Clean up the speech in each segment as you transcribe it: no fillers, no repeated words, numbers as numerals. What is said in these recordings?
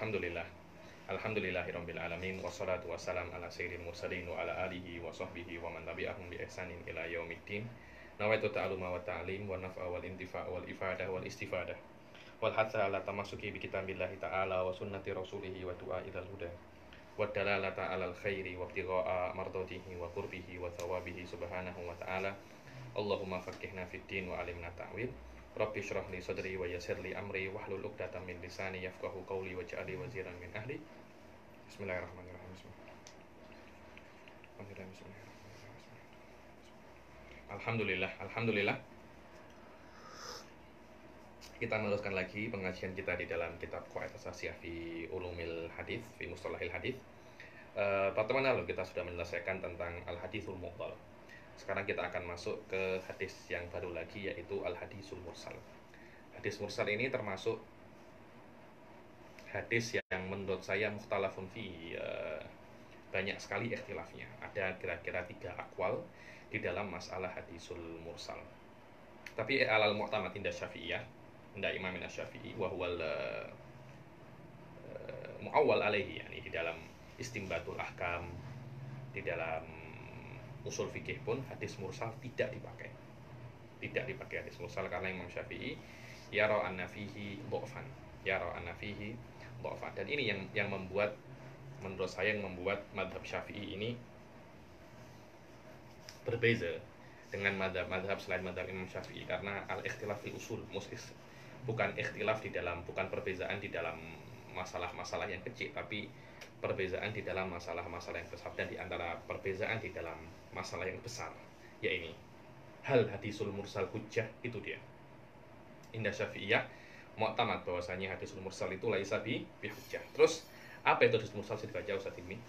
Alhamdulillah. Alhamdulillahirabbil alamin wassalatu wassalam ala sayyidil mursalin wa ala alihi wa sahbihi wa man tabi'ahum bi ihsanin ila yaumiddin. Nawaitu ta'aluma wa ta'lim wa naf'a wal intifa' wal ifadah wal istifadah wal hatsa ala tamassuki bi kitabillahi ta'ala wa sunnati rasulihi wa du'a ilal huda wa dalalata alal khairi wa ibtigha'a mardatihi wa qurbihi wa thawabihi subhanahu wa ta'ala. Allahumma faqqihna fid din wa alimna ta'wil. Rabbi shrah li sadri wa yassir li amri wahlul 'uqdatam min lisani yafqahu qawli waj'alni waziran min ahli. Bismillahirrahmanirrahim. Alhamdulillah. Kita meneruskan lagi pengajian kita di dalam kitab Qawaidus Asasiyah fi Ulumil Hadits fi Mustalahil Hadits. Pertemuan lalu kita sudah menyelesaikan tentang al-haditsul muqtal. Sekarang kita akan masuk ke hadis yang baru lagi, yaitu al-hadisul mursal. Hadis mursal ini termasuk hadis yang menurut saya mukhtalafun fi, banyak sekali ikhtilafnya. Ada kira-kira 3 aqwal di dalam masalah hadisul mursal. Tapi alal mu'tamad inda Syafi'iyah, inda Imam Asy-Syafi'i wa huwal muawwal alaihi, yani di dalam istimbatul ahkam, di dalam usul fikih pun hadis mursal tidak dipakai hadis mursal, karena Imam Syafi'i yara anna fihi dha'fan, dan ini yang membuat, menurut saya, yang membuat mazhab Syafi'i ini berbeza dengan mazhab selain mazhab Imam Syafi'i, karena al-ikhtilaf fil usul bukan ikhtilaf di dalam, bukan perbezaan di dalam masalah-masalah yang kecil, tapi perbezaan di dalam masalah-masalah yang besar. Dan di antara perbezaan di dalam masalah yang besar, yaitu hal hadisul mursal hujjah, itu dia. Indah Syafi'iyah mu'tamad bahwasanya hadisul mursal itu laisa bi hujjah. Terus apa itu hadis mursal, dibaca Ustaz Ilmi?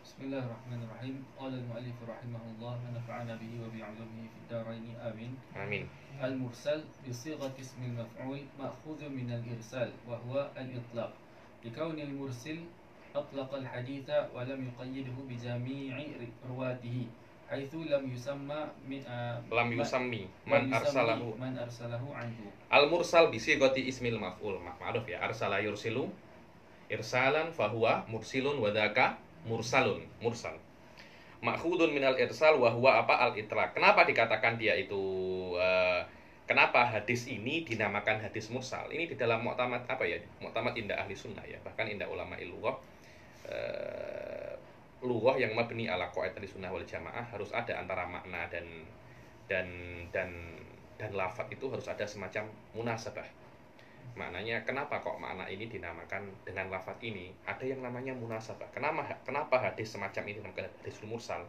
Bismillahirrahmanirrahim. Qala al-mu'allif rahimahullah wa nafa'ana bihi wa bi'ulumihi fid dharain amin. Amin. Al-mursal bi sighati ismil maf'ul ma'khudhun min al-irsal wa huwa al-itlaq. لكون المرسل أطلق الحديث ولم يقيده بجميع رواته حيث لم يسمى من أرسله عنه. Al-mursal bisighati ismil maf'ul, ma'ruf ya, arsala yursilu irsalan fahuwa mursilun wa dzaka mursal. Ma'khudun minal irsal wa huwa al-itlaq. Kenapa dikatakan dia itu kenapa hadis ini dinamakan hadis mursal? Ini di dalam mu'tamad mu'tamad indah ahli sunnah ya, bahkan indah ulama lughah. Lughah yang mabni ala qaid ahli sunnah wal jamaah harus ada antara makna dan lafaz itu harus ada semacam munasabah. Maknanya kenapa kok makna ini dinamakan dengan lafaz ini? Ada yang namanya munasabah. Kenapa hadis semacam ini dinamakan hadis mursal?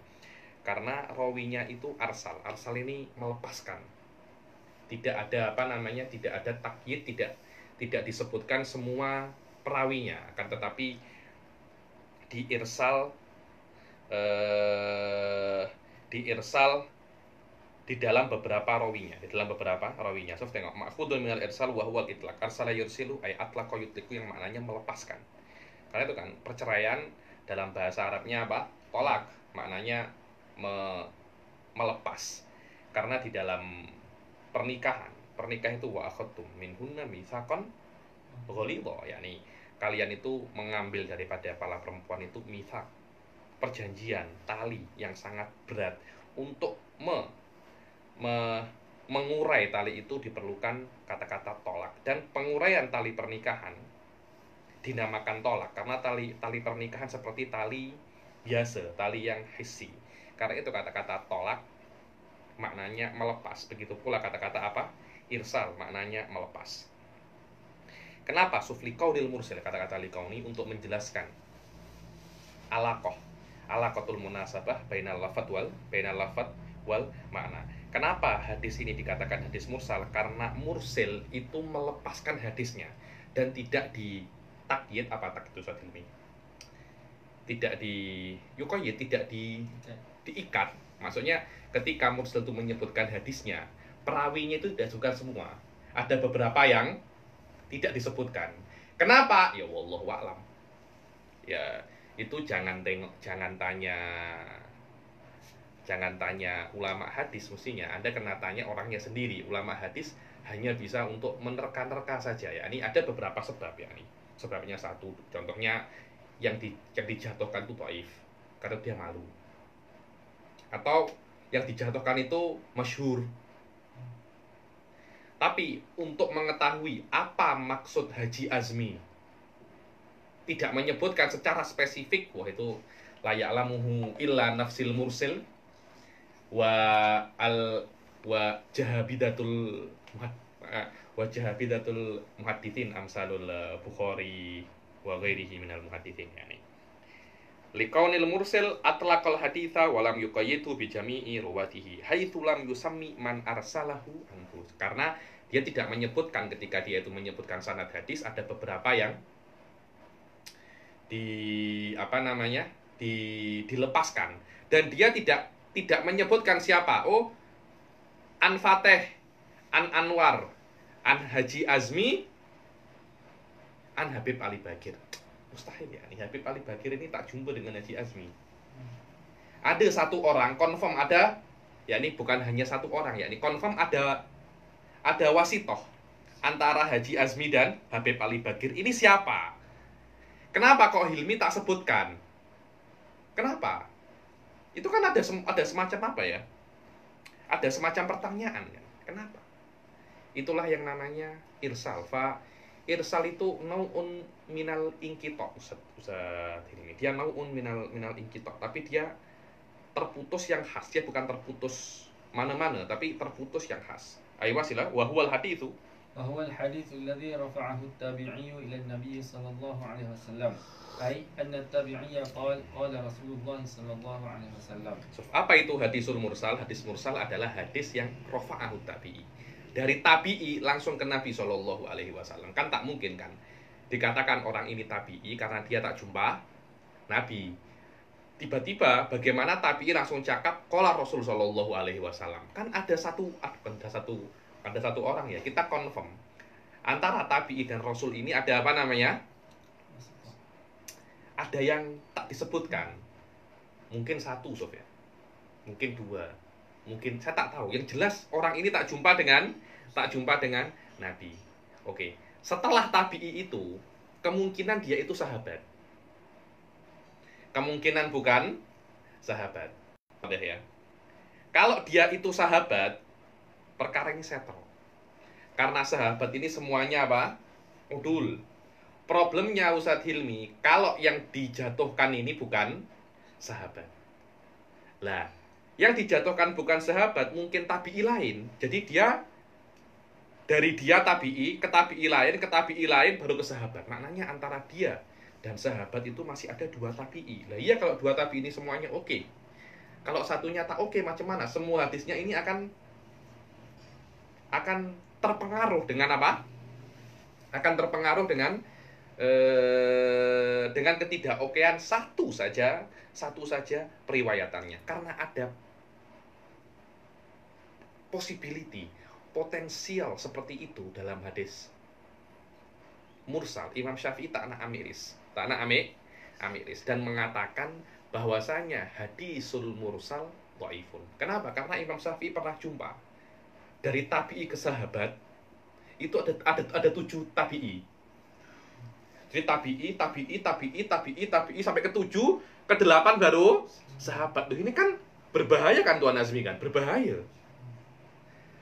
Karena rawinya itu arsal. Arsal ini melepaskan. Tidak ada tidak ada takyid, tidak disebutkan semua perawinya, akan tetapi diirsal di dalam beberapa rawinya, So tengok, ma'khudun minal irsal wa huwa al-itlaq. Arsala yursilu ay atlaqa yutliqu, yang maknanya melepaskan. Karena itu kan perceraian dalam bahasa Arabnya apa? Tolak, maknanya melepas. Karena di dalam pernikahan itu wa akhadtum minhunna mitsaqan ghalidha, yakni kalian itu mengambil daripada para perempuan itu mitsaq, perjanjian, tali yang sangat berat. Untuk mengurai tali itu diperlukan kata-kata tolak, dan penguraian tali pernikahan dinamakan tolak karena tali pernikahan seperti tali biasa, tali yang hissi. Karena itu kata-kata tolak maknanya melepas. Begitu pula kata-kata irsal, maknanya melepas. Kenapa sufli qaulil mursil, kata-kata liqauni, untuk menjelaskan alaqatul munasabah bainal lafadz wal makna. Kenapa hadis ini dikatakan hadis mursal? Karena mursil itu melepaskan hadisnya dan tidak ditakyid, itu Ustaz Hilmi? Tidak diikat. Maksudnya ketika mursal itu menyebutkan hadisnya, perawinya itu tidak juga semua. Ada beberapa yang tidak disebutkan. Kenapa? Ya wallahu a'lam. Ya, itu jangan tanya ulama hadis, mestinya Anda kena tanya orangnya sendiri. Ulama hadis hanya bisa untuk menerka-nerka saja ya. Ini ada beberapa sebab ya. Sebabnya satu, contohnya yang dijatuhkan itu dhaif karena dia malu. Atau yang dijatuhkan itu masyhur. Tapi untuk mengetahui apa maksud Haji Azmi, tidak menyebutkan secara spesifik, wah itu la ya'lamuhu illa nafsil mursil wa al wa jahabidatul muhadditsin amsalul Bukhari wa ghairihi minal muhadditsin, yani liqaunil mursil atlaqal haditha wa lam yuqayyidhu bi jami'i ruwatihi haitsu lam yusammi man arsalahu anhu. Karena dia tidak menyebutkan, ketika dia itu menyebutkan sanad hadis, ada beberapa yang dilepaskan, dan dia tidak menyebutkan siapa. Oh, An Fateh, An Anwar, An Haji Azmi, An Habib Ali Bagir. Mustahil ya, nih Habib Ali Bagir ini tak jumpa dengan Haji Azmi. Ada satu orang confirm ada, ya ini bukan hanya satu orang, ya ini confirm ada wasitoh antara Haji Azmi dan Habib Ali Bagir. Ini siapa? Kenapa kok Hilmi tak sebutkan? Kenapa? Itu kan ada semacam apa ya? Ada semacam pertanyaan kan? Kenapa? Itulah yang namanya irsal. Irsal itu nau'un minal inqita', Ustaz Hilmi. Dia nau'un minal inqita', tapi dia terputus yang khas. Dia bukan terputus mana-mana, tapi terputus yang khas. Ayo wasilah, wa huwal haditsu. وهو الحديث الذي رفعه التابعي إلى النبي صلى الله عليه وسلم أي أن التابعي قال رسول الله صلى الله عليه وسلم. Apa itu hadisul mursal? Hadis mursal adalah hadis yang rafa'ahu tabi'i. Dari tabi'i langsung ke Nabi Shallallahu Alaihi Wasallam. Kan tak mungkin kan dikatakan orang ini tabi'i karena dia tak jumpa Nabi. Tiba-tiba bagaimana tabi'i langsung cakap qala Rasul Shallallahu Alaihi Wasallam. Kan ada satu orang ya, kita confirm antara tabi'i dan Rasul ini ada apa namanya? Ada yang tak disebutkan. Mungkin satu, Sof ya. Mungkin dua. Mungkin saya tak tahu. Yang jelas orang ini tak jumpa dengan Nabi. Oke. Setelah tabi'i itu, kemungkinan dia itu sahabat. Kemungkinan bukan sahabat. Ada ya. Kalau dia itu sahabat, perkara ini settle. Karena sahabat ini semuanya apa? Udul. Problemnya Ustadz Hilmi, kalau yang dijatuhkan ini bukan sahabat. Lah, yang dijatuhkan bukan sahabat, mungkin tabi'i lain. Jadi dari dia tabi'i ke tabi'i lain baru ke sahabat. Maknanya antara dia dan sahabat itu masih ada dua tabi'i. Lah iya, kalau dua tabi'i ini semuanya oke. Kalau satunya tak oke, macam mana? Semua hadisnya ini akan terpengaruh dengan apa? Akan terpengaruh dengan ketidakokean satu saja periwayatannya, karena ada potensial seperti itu dalam hadis mursal. Imam Syafi'i takna amiris dan mengatakan bahwasanya hadisul mursal dhaifun. Kenapa? Karena Imam Syafi'i pernah jumpa dari tabi'i ke sahabat itu ada 7 tabi'i. Jadi tabi'i sampai ke 7, ke 8 baru sahabat. Loh, ini kan berbahaya kan Tuan Azmi kan? Berbahaya.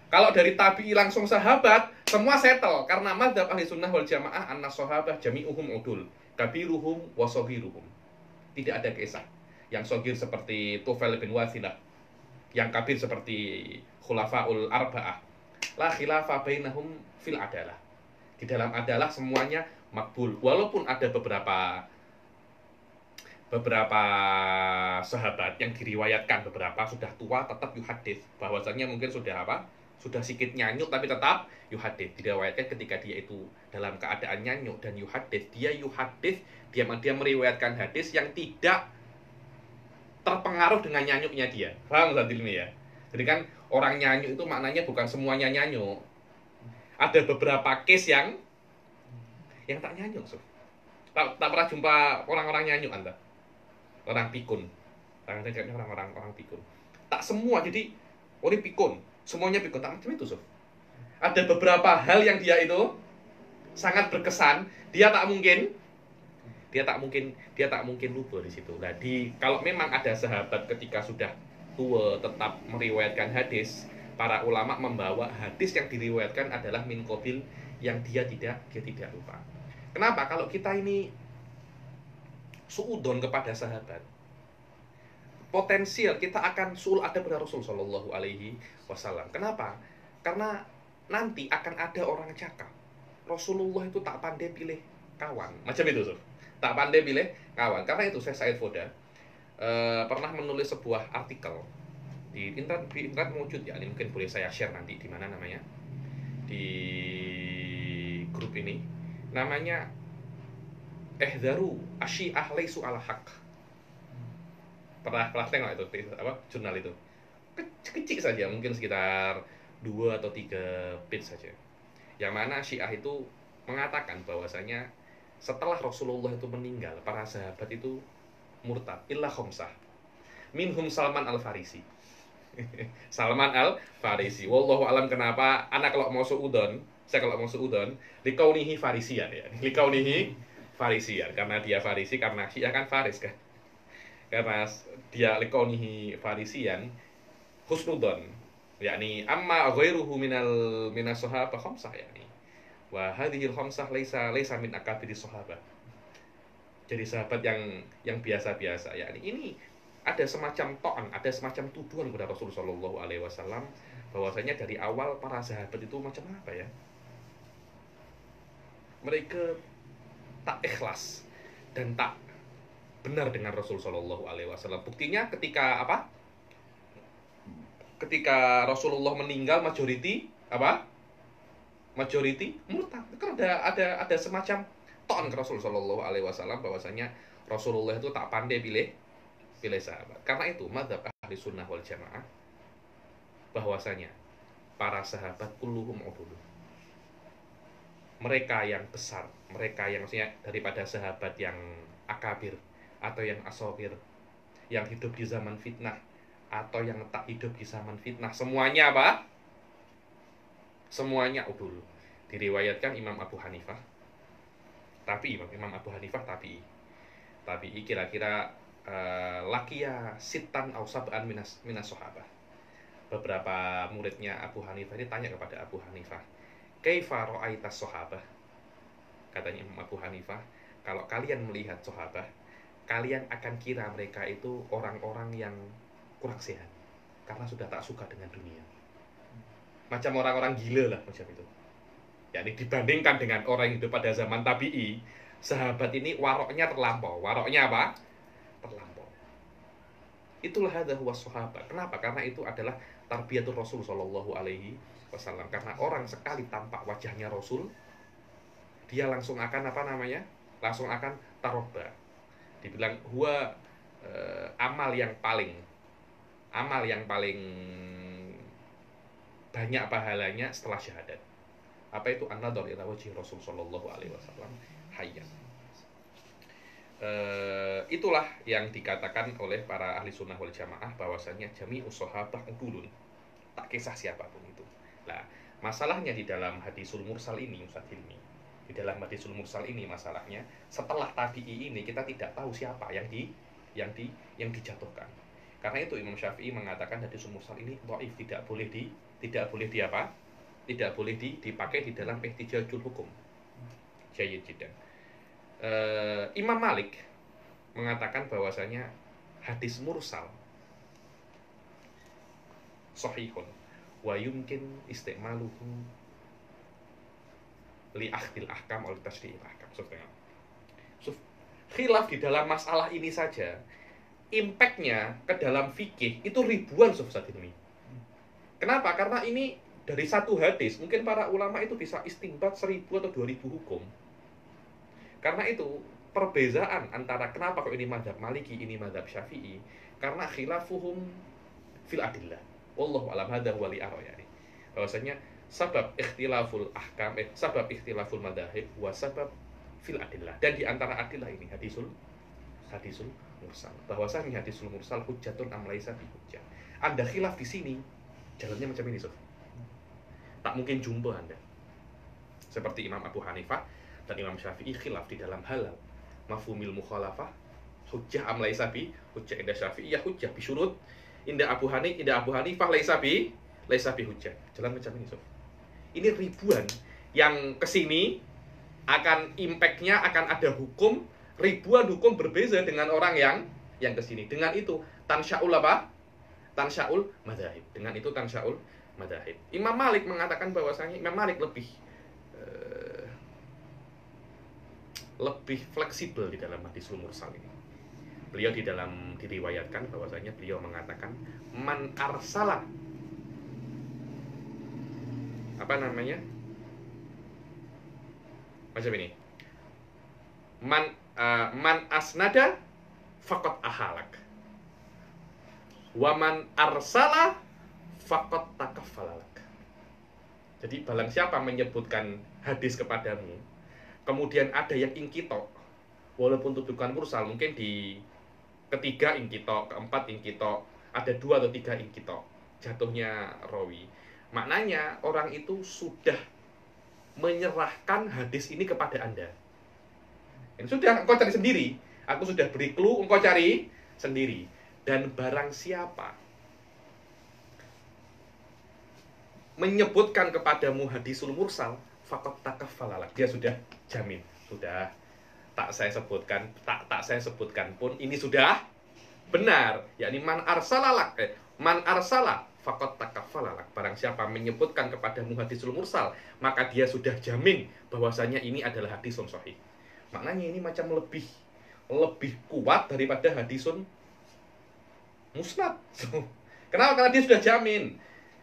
Kalau dari tabi'i langsung sahabat, semua settle. Karena madzhab ahli sunnah wal jamaah anna sahabah jami'uhum udul, kabiruhum wa saghiruhum. Tidak ada kisah. Yang sogir seperti Tufail bin Wasilah, yang kabir seperti Khulafaul Arba'ah. La khilafa bainahum fil adalah. Di dalam adalah semuanya makbul. Walaupun ada beberapa sahabat yang diriwayatkan beberapa sudah tua tetap yuhadits, bahwasanya mungkin sudah sedikit nyanyuk tapi tetap yuhadits. Diriwayatkan ketika dia itu dalam keadaan nyanyuk dan yuhadits, dia meriwayatkan hadis yang tidak terpengaruh dengan nyanyuknya dia. Paham Ustaz Hilmi ya? Jadi kan orang nyanyuk itu maknanya bukan semuanya nyanyuk. Ada beberapa case yang tak nyanyuk. So. Tak pernah jumpa orang-orang nyanyuk Anda. Orang pikun. Orang pikun. Tak semua, jadi orang pikun. Semuanya pikun. Tak macam itu. So. Ada beberapa hal yang dia itu sangat berkesan, dia tak mungkin lupa di situ. Nah, kalau memang ada sahabat ketika sudah tua tetap meriwayatkan hadis, para ulama membawa hadis yang diriwayatkan adalah min qabil yang dia tidak lupa. Kenapa? Kalau kita ini suudon kepada sahabat, potensial kita akan suul ada pada Rasul Shallallahu Alaihi Wasallam. Kenapa? Karena nanti akan ada orang cakap Rasulullah itu tak pandai pilih kawan, macam itu, Sof. Tak pandai pilih kawan. Karena itu saya Said Foda pernah menulis sebuah artikel di internet mewujud ya, ini mungkin boleh saya share nanti di mana namanya, di grup ini, namanya Ihdaru Asyi'ah Laisu ala Haq. Pernah tengok itu apa jurnal itu, kecil saja, mungkin sekitar 2 atau 3 page saja, yang mana Syiah itu mengatakan bahwasanya setelah Rasulullah itu meninggal, para sahabat itu murtad illa khamsah minhum Salman Al-Farisi. Salman Al-Farisi, wallahu alam kenapa anak kalau mau suudon, saya kalau mau suudon likaunihi farisian ya, likaunihi farisian, karena dia Farisi, karena Syiah kan Faris kan, karena dia likaunihi farisian husnudon, yakni amma ghairuhu minas sahabah khamsah, yakni wa hadhil khamsah laisa min akabiri sahabah. Jadi sahabat yang biasa-biasa, yakni ini ada semacam to'an, ada semacam tuduhan kepada Rasulullah Shallallahu Alaihi Wasallam bahwasanya dari awal para sahabat itu macam apa ya? Mereka tak ikhlas dan tak benar dengan Rasulullah Shallallahu Alaihi Wasallam. Buktinya ketika apa? Ketika Rasulullah meninggal, majority apa? Majority murtad. Kan ada semacam to'an ke Rasulullah Shallallahu Alaihi Wasallam bahwasanya Rasulullah itu tak pandai pilih sahabat. Karena itu mazhab ahli sunnah wal jamaah bahwasanya para sahabat kulluhum udul. Mereka yang besar, mereka yang maksudnya daripada sahabat yang akabir atau yang asabir, yang hidup di zaman fitnah atau yang tak hidup di zaman fitnah, semuanya apa? Semuanya udul. Diriwayatkan Imam Abu Hanifah, Imam Abu Hanifah tabi'i kira-kira lakiya sitan au sab'an minas sahabah. Beberapa muridnya Abu Hanifah ini tanya kepada Abu Hanifah, kaifa ra'aitas sahabah? Katanya Imam Abu Hanifah, kalau kalian melihat sahabah, kalian akan kira mereka itu orang-orang yang kurang sehat karena sudah tak suka dengan dunia. Macam orang-orang gila lah, macam itu. Yakni dibandingkan dengan orang yang hidup pada zaman tabi'i, sahabat ini waroknya terlampau. Waroknya apa? Terlampau. Itulah hadza huwa sahabat. Kenapa? Karena itu adalah tarbiyatul Rasul sallallahu alaihi wasallam. Karena orang sekali tampak wajahnya Rasul, dia langsung akan apa namanya? Langsung akan taroba. Dibilang huwa amal yang paling banyak pahalanya setelah syahadat. Apa itu? An-nadhar ila wajhi Rasul sallallahu alaihi wasallam hayyan. Itulah yang dikatakan oleh para ahli sunnah wal jamaah bahwasanya jami'us sahabah udulun, tak kisah siapapun itu. Nah, masalahnya di dalam hadisul mursal ini, Ustaz Hilmi, di dalam hadisul mursal ini masalahnya setelah tabi'i ini kita tidak tahu siapa yang dijatuhkan. Karena itu Imam Syafi'i mengatakan hadisul mursal ini dhaif, tidak boleh dipakai di dalam ihtijajul hukum. Jayyid jiddan. Imam Malik mengatakan bahwasanya hadis mursal sahihun wa yumkin istimaluhu li akhdil ahkam oleh tasdiqil ahkam. Khilaf di dalam masalah ini saja, impact-nya ke dalam fikih itu ribuan, Ustaz ini. Kenapa? Karena ini dari satu hadis, mungkin para ulama itu bisa istinbat 1000 atau 2000 hukum. Karena itu perbezaan antara kenapa kok ini mazhab Maliki, ini mazhab Syafi'i, karena khilafuhum fil adillah. Wallahu a'lam, hadza huwa li arayani. Bahwasanya sebab ikhtilaful ahkam, sebab ikhtilaful madzhab wa sebab fil adillah. Dan di antara adillah ini hadisul mursal. Bahwasanya hadisul mursal hujjatun am laisa bi hujjah. Anda khilaf di sini, jalannya macam ini, Sof. Tak mungkin jumpa Anda. Seperti Imam Abu Hanifah dan Imam Syafi'i khilaf di dalam halal. Mafhumil mukhalafah hujjah am laisa bi hujjah, inda Syafi'i ya hujjah bi syurut, inda Abu Hanifah laisa bi hujjah. Jalan macam ini, Sof. Ini ribuan yang kesini akan impact-nya akan ada hukum, ribuan hukum berbeza dengan orang yang kesini. Dengan itu tansyaul apa? Tansyaul madzhab. Dengan itu tansyaul madzhab. Imam Malik mengatakan bahwasanya Imam Malik lebih fleksibel di dalam hadisul mursal ini. Beliau diriwayatkan bahwasanya beliau mengatakan man arsala macam ini, man asnada faqat ahalak wa man arsala faqat takaffalalak. Jadi barang siapa menyebutkan hadis kepadamu kemudian ada yang ingkito, walaupun itu bukan mursal, mungkin di ketiga ingkito, keempat ingkito, ada 2 atau 3 ingkito, jatuhnya rawi. Maknanya orang itu sudah menyerahkan hadis ini kepada Anda. Ini sudah, engkau cari sendiri. Aku sudah beri clue, engkau cari sendiri. Dan barang siapa menyebutkan kepadamu hadisul mursal, faqat takaffalalak, dia sudah jamin, sudah tak saya sebutkan pun ini sudah benar, yakni man arsala faqat takaffalalak. Barang siapa menyebutkan kepadamu hadisul mursal, maka dia sudah jamin bahwasanya ini adalah hadisun sahih. Maknanya ini macam lebih kuat daripada hadisun musnad. Kenapa? Karena dia sudah jamin.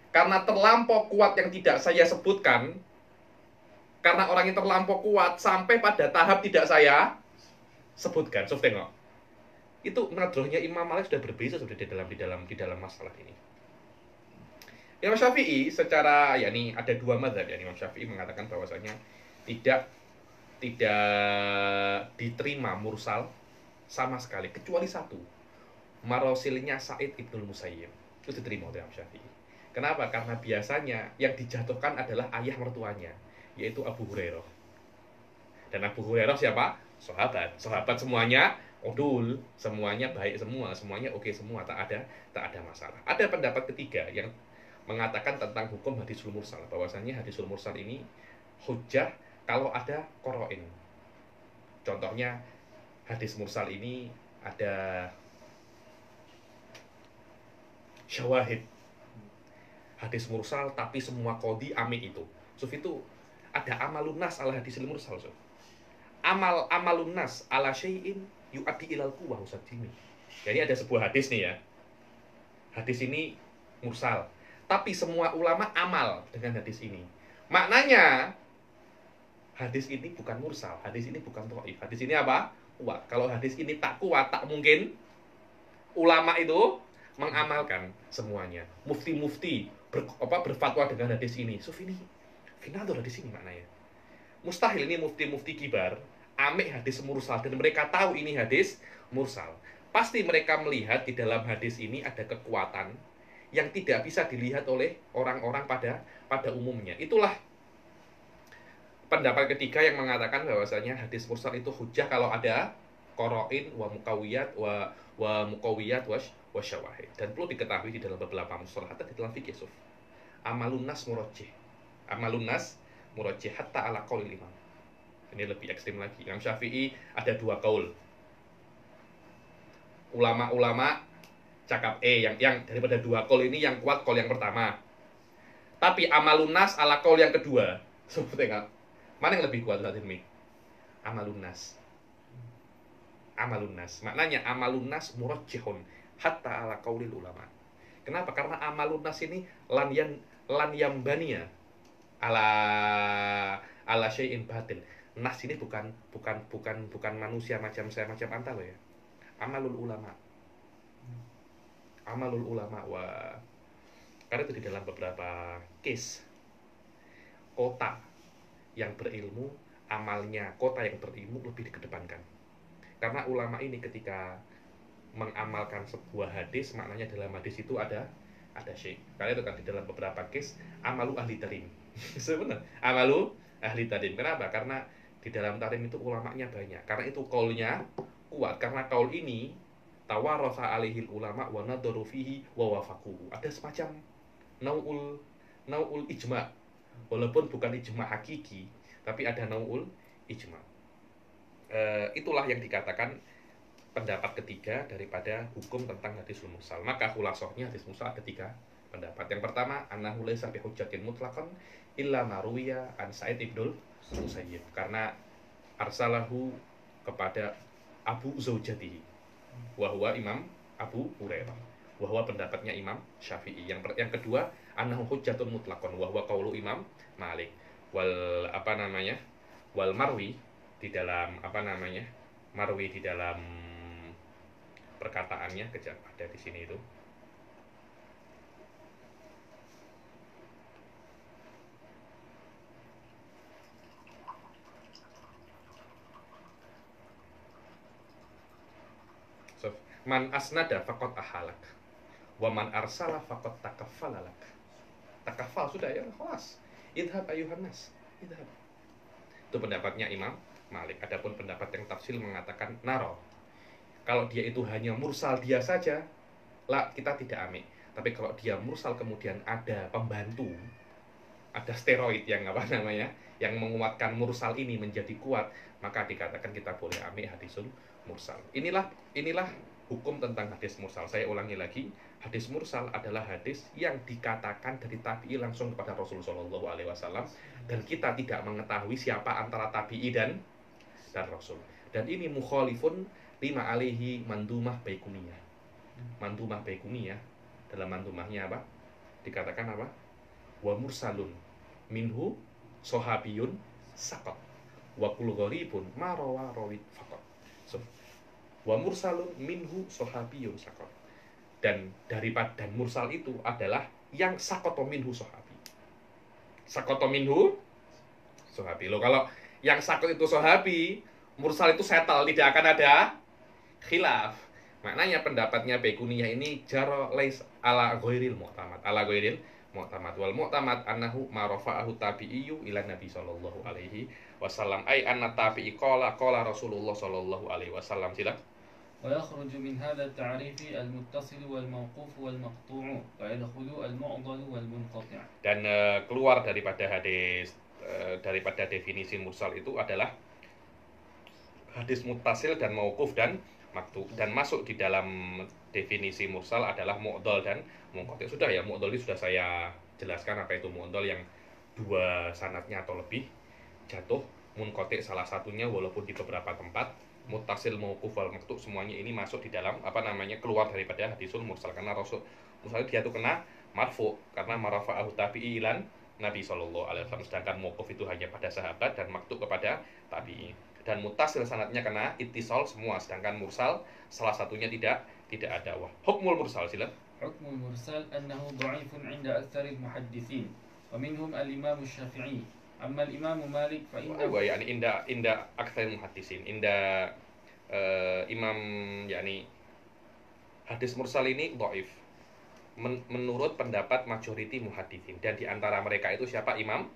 Karena terlampau kuat yang tidak saya sebutkan, karena orang yang terlampau kuat sampai pada tahap tidak saya sebutkan. So, tengok. Itu nadrohnya Imam Malik sudah berbeza sudah di dalam masalah ini. Imam Syafi'i secara yakni ada 2 mazhab, yakni Imam Syafi'i mengatakan bahwasanya tidak diterima mursal sama sekali kecuali 1. Marosilnya Sa'id Ibnul Musayyib. Itu diterima oleh Imam Syafi'i. Kenapa? Karena biasanya yang dijatuhkan adalah ayah mertuanya, yaitu Abu Hurairah. Dan Abu Hurairah siapa? Sahabat. Sahabat semuanya udul, semuanya baik semua, semuanya oke semua, tak ada masalah. Ada pendapat ketiga yang mengatakan tentang hukum hadisul mursal, bahwasanya hadisul mursal ini hujjah kalau ada qoro'in. Contohnya hadis mursal ini ada syawahid. Hadis mursal tapi semua qadhi amin itu. Suf, itu ada amalun nas ala hadisul mursal, Suf. Amalun nas ala syai'in yu'addi ilal quwwah usadimi. Jadi ada sebuah hadis nih ya. Hadis ini mursal, tapi semua ulama amal dengan hadis ini. Maknanya hadis ini bukan mursal, hadis ini bukan dhaif. Hadis ini apa? Kuat. Kalau hadis ini tak kuat, tak mungkin ulama itu mengamalkan semuanya. Mufti-mufti berfatwa dengan hadis ini. So, ini final hadis ini maknanya. Mustahil ini mufti-mufti kibar amik hadis mursal dan mereka tahu ini hadis mursal. Pasti mereka melihat di dalam hadis ini ada kekuatan yang tidak bisa dilihat oleh orang-orang pada umumnya. Itulah pendapat ketiga yang mengatakan bahwasanya hadis mursal itu hujjah kalau ada qoro'in wa muqawiyat wa syawahid. Dan perlu diketahui di dalam beberapa mustalah di dalam fikih, Suf, amalun nas murajjih. Amalun nas murajjih hatta ala qaulil imam. Ini lebih ekstrim lagi. Imam Syafi'i ada 2 qaul. Ulama-ulama cakap yang daripada 2 qaul ini yang kuat qaul yang pertama. Tapi amalun nas ala qaul yang kedua. Suf, tengok. Mana yang lebih kuat tadi ini? Amalun nas. Amalun nas. Maknanya amalun nas murajjihun hatta ala qaulil ulama. Kenapa? Karena amalun nas ini lan yambania ala syai'in batin. Nas ini bukan manusia macam saya, macam anta loh ya. Amalul ulama. Karena itu di dalam beberapa case kota yang berilmu, amalnya kota yang berilmu lebih dikedepankan. Karena ulama ini ketika mengamalkan sebuah hadis, maknanya dalam hadis itu ada syekh. Karena itu kan di dalam beberapa case amalu ahli tarim. Sebenarnya amalu ahli tadin. Kenapa? Karena di dalam tarim itu ulamanya banyak. Karena itu kaulnya kuat. Karena kaul ini tawarasa alaihil ulama wa nadaru fihi wa wafaquhu. Ada semacam nau'ul ijma. Walaupun bukan ijma hakiki, tapi ada nau'ul ijma. Itulah yang dikatakan pendapat ketiga daripada hukum tentang hadisul mursal. Maka khulasohnya hadis mursal ada tiga pendapat. Yang pertama, annahu laisa bi hujjatin mutlaqan illa ma ruwiya an Sa'id ibnul Musayyib, karena arsalahu kepada Abu Zaujatihi wa huwa Imam Abu Hurairah, wa huwa pendapatnya Imam Syafi'i. Yang kedua, annahu hujjatun mutlaqan wa huwa qaulu Imam Malik. Wal marwi di dalam marwi di dalam perkataannya, kejap ada di sini itu. So, man asnada faqad ahalak wa man arsala faqad takaffalalak. Takaffal sudah ya, khalas. Idhab ayuhan nas, idhab. Itu pendapatnya Imam Malik. Adapun pendapat yang tafsil mengatakan naro. Kalau dia itu hanya mursal dia saja, lah kita tidak ambil. Tapi kalau dia mursal kemudian ada pembantu, ada steroid yang yang menguatkan mursal ini menjadi kuat, maka dikatakan kita boleh ambil hadisul mursal. Inilah hukum tentang hadis mursal. Saya ulangi lagi, hadis mursal adalah hadis yang dikatakan dari tabi'i langsung kepada Rasulullah SAW, dan kita tidak mengetahui siapa antara tabi'i dan Rasul. Dan ini mukhalifun lima alaihi mandumah baikuniyah. Mandumah baikuniyah, dalam mandumahnya apa? Dikatakan apa? Wa mursalun minhu sahabiyun saqat wa kul gharibun ma rawa rawit faqat. So, wa mursalun minhu sahabiyun saqat. Dan mursal itu adalah yang saqata minhu sahabi. Saqata minhu sahabi. Loh, kalau yang saqat itu sahabi, mursal itu settle, tidak akan ada khilaf. Maknanya pendapatnya Baikuniyah ini jara lais ala ghairil mu'tamad. Ala ghairil mu'tamad. Wal mu'tamad annahu ma rafa'ahu tabi'iyyu ila Nabi sallallahu alaihi wasallam. Ai anna tabi'i qala Rasulullah sallallahu alaihi wasallam. Sila. Wa yakhruju min hadha at-ta'rif al-muttasil wal mawquf wal maqtu' wa yadkhulu al-mu'dhal wal munqati'. Dan keluar daripada definisi mursal itu adalah hadis muttasil dan mauquf dan maktu, dan masuk di dalam definisi mursal adalah mu'dhal dan munqati. Sudah ya, mu'dhal ini sudah saya jelaskan apa itu mu'dhal, yang dua sanadnya atau lebih jatuh. Munqati salah satunya walaupun di beberapa tempat. Muttasil, mauquf, wal maktu semuanya ini masuk di dalam keluar daripada hadisul mursal, karena Rasul mursal dia tuh kena marfu karena marafa'ahu tabi'i ilan Nabi sallallahu alaihi wasallam, sedangkan mauquf itu hanya pada sahabat dan maktu kepada tabi'i. Dan muttasil sanadnya kena ittisal semua, sedangkan mursal salah satunya tidak ada. Wah, hukmul mursal sila. Hukmul mursal annahu dha'ifun 'inda aktsaril muhadditsin wa minhum al-imam asy-Syafi'i. Amma al-imam Malik fa innahu yani inda aktsaril muhaddisin. Imam yakni hadis mursal ini dhaif menurut pendapat majoriti muhadditsin, dan di antara mereka itu siapa? Imam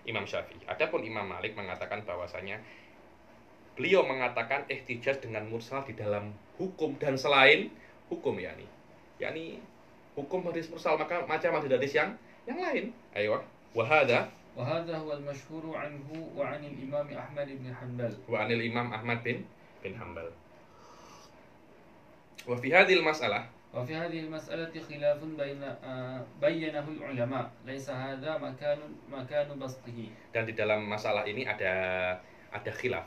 Syafi'i. Adapun Imam Malik mengatakan bahwasanya beliau mengatakan ihtijaz dengan mursal di dalam hukum dan selain hukum, yakni hukum hadis mursal maka macam hadis yang lain. Ayo, wa hadza huwa al-mashhur anhu wa 'anil Imam Ahmad bin Hanbal. Wa 'anil Imam Ahmad bin Hanbal. Wa fi hadhihi al-mas'alah وفي هذه المسألة خلاف بينه العلماء ليس هذا مكان بسطه. Dan di dalam masalah ini ada khilaf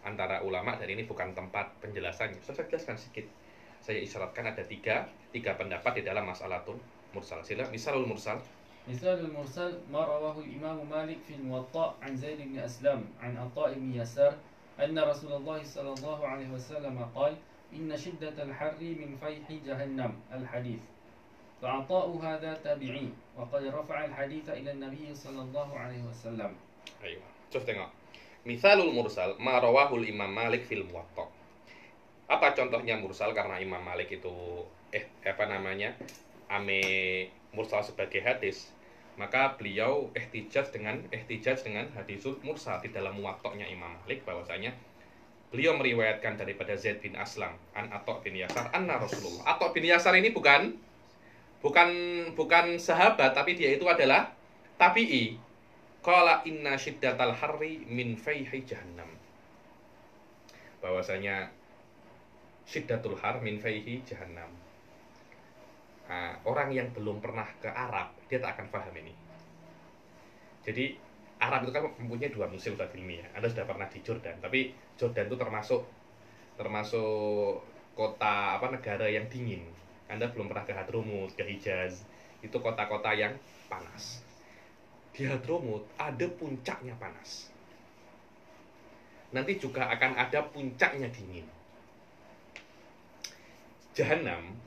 antara ulama, dan ini bukan tempat penjelasannya. Saya jelaskan sedikit. Saya isyaratkan ada tiga pendapat di dalam masalatul mursal. Sila misalul mursal. Misalul mursal ma rawahu Imam Malik fi al-Muwatta' an Zaid bin Aslam an Atha' bin Yasar anna Rasulullah sallallahu alaihi wasallam qala inna shiddatal harri min fayhi jahannam al-hadith. فعطاء هذا تابعي وقد رفع الحديث إلى النبي صلى الله عليه وسلم. Ayo, coba tengok. Misalul mursal ma rawahul Imam Malik fil Muwatta. Apa contohnya mursal? Karena Imam Malik itu ame mursal sebagai hadis. Maka beliau ihtijaj dengan hadisul mursal di dalam muwatta'nya Imam Malik, bahwasanya beliau meriwayatkan daripada Zaid bin Aslam an Atha bin Yasar anna Rasulullah. Atha bin Yasar ini bukan sahabat, tapi dia itu adalah tabi'i. Qala inna syiddatal harri min fayhi jahannam. Bahwasanya syiddatul har min fayhi jahannam. Nah, orang yang belum pernah ke Arab, dia tak akan paham ini. Jadi Arab itu kan mempunyai 2 musim Ustaz Hilmi ya. Anda sudah pernah di Jordan, tapi Jordan itu termasuk kota negara yang dingin. Anda belum pernah ke Hadramut, ke Hijaz. Itu kota-kota yang panas. Di Hadramut ada puncaknya panas. Nanti juga akan ada puncaknya dingin. Jahannam,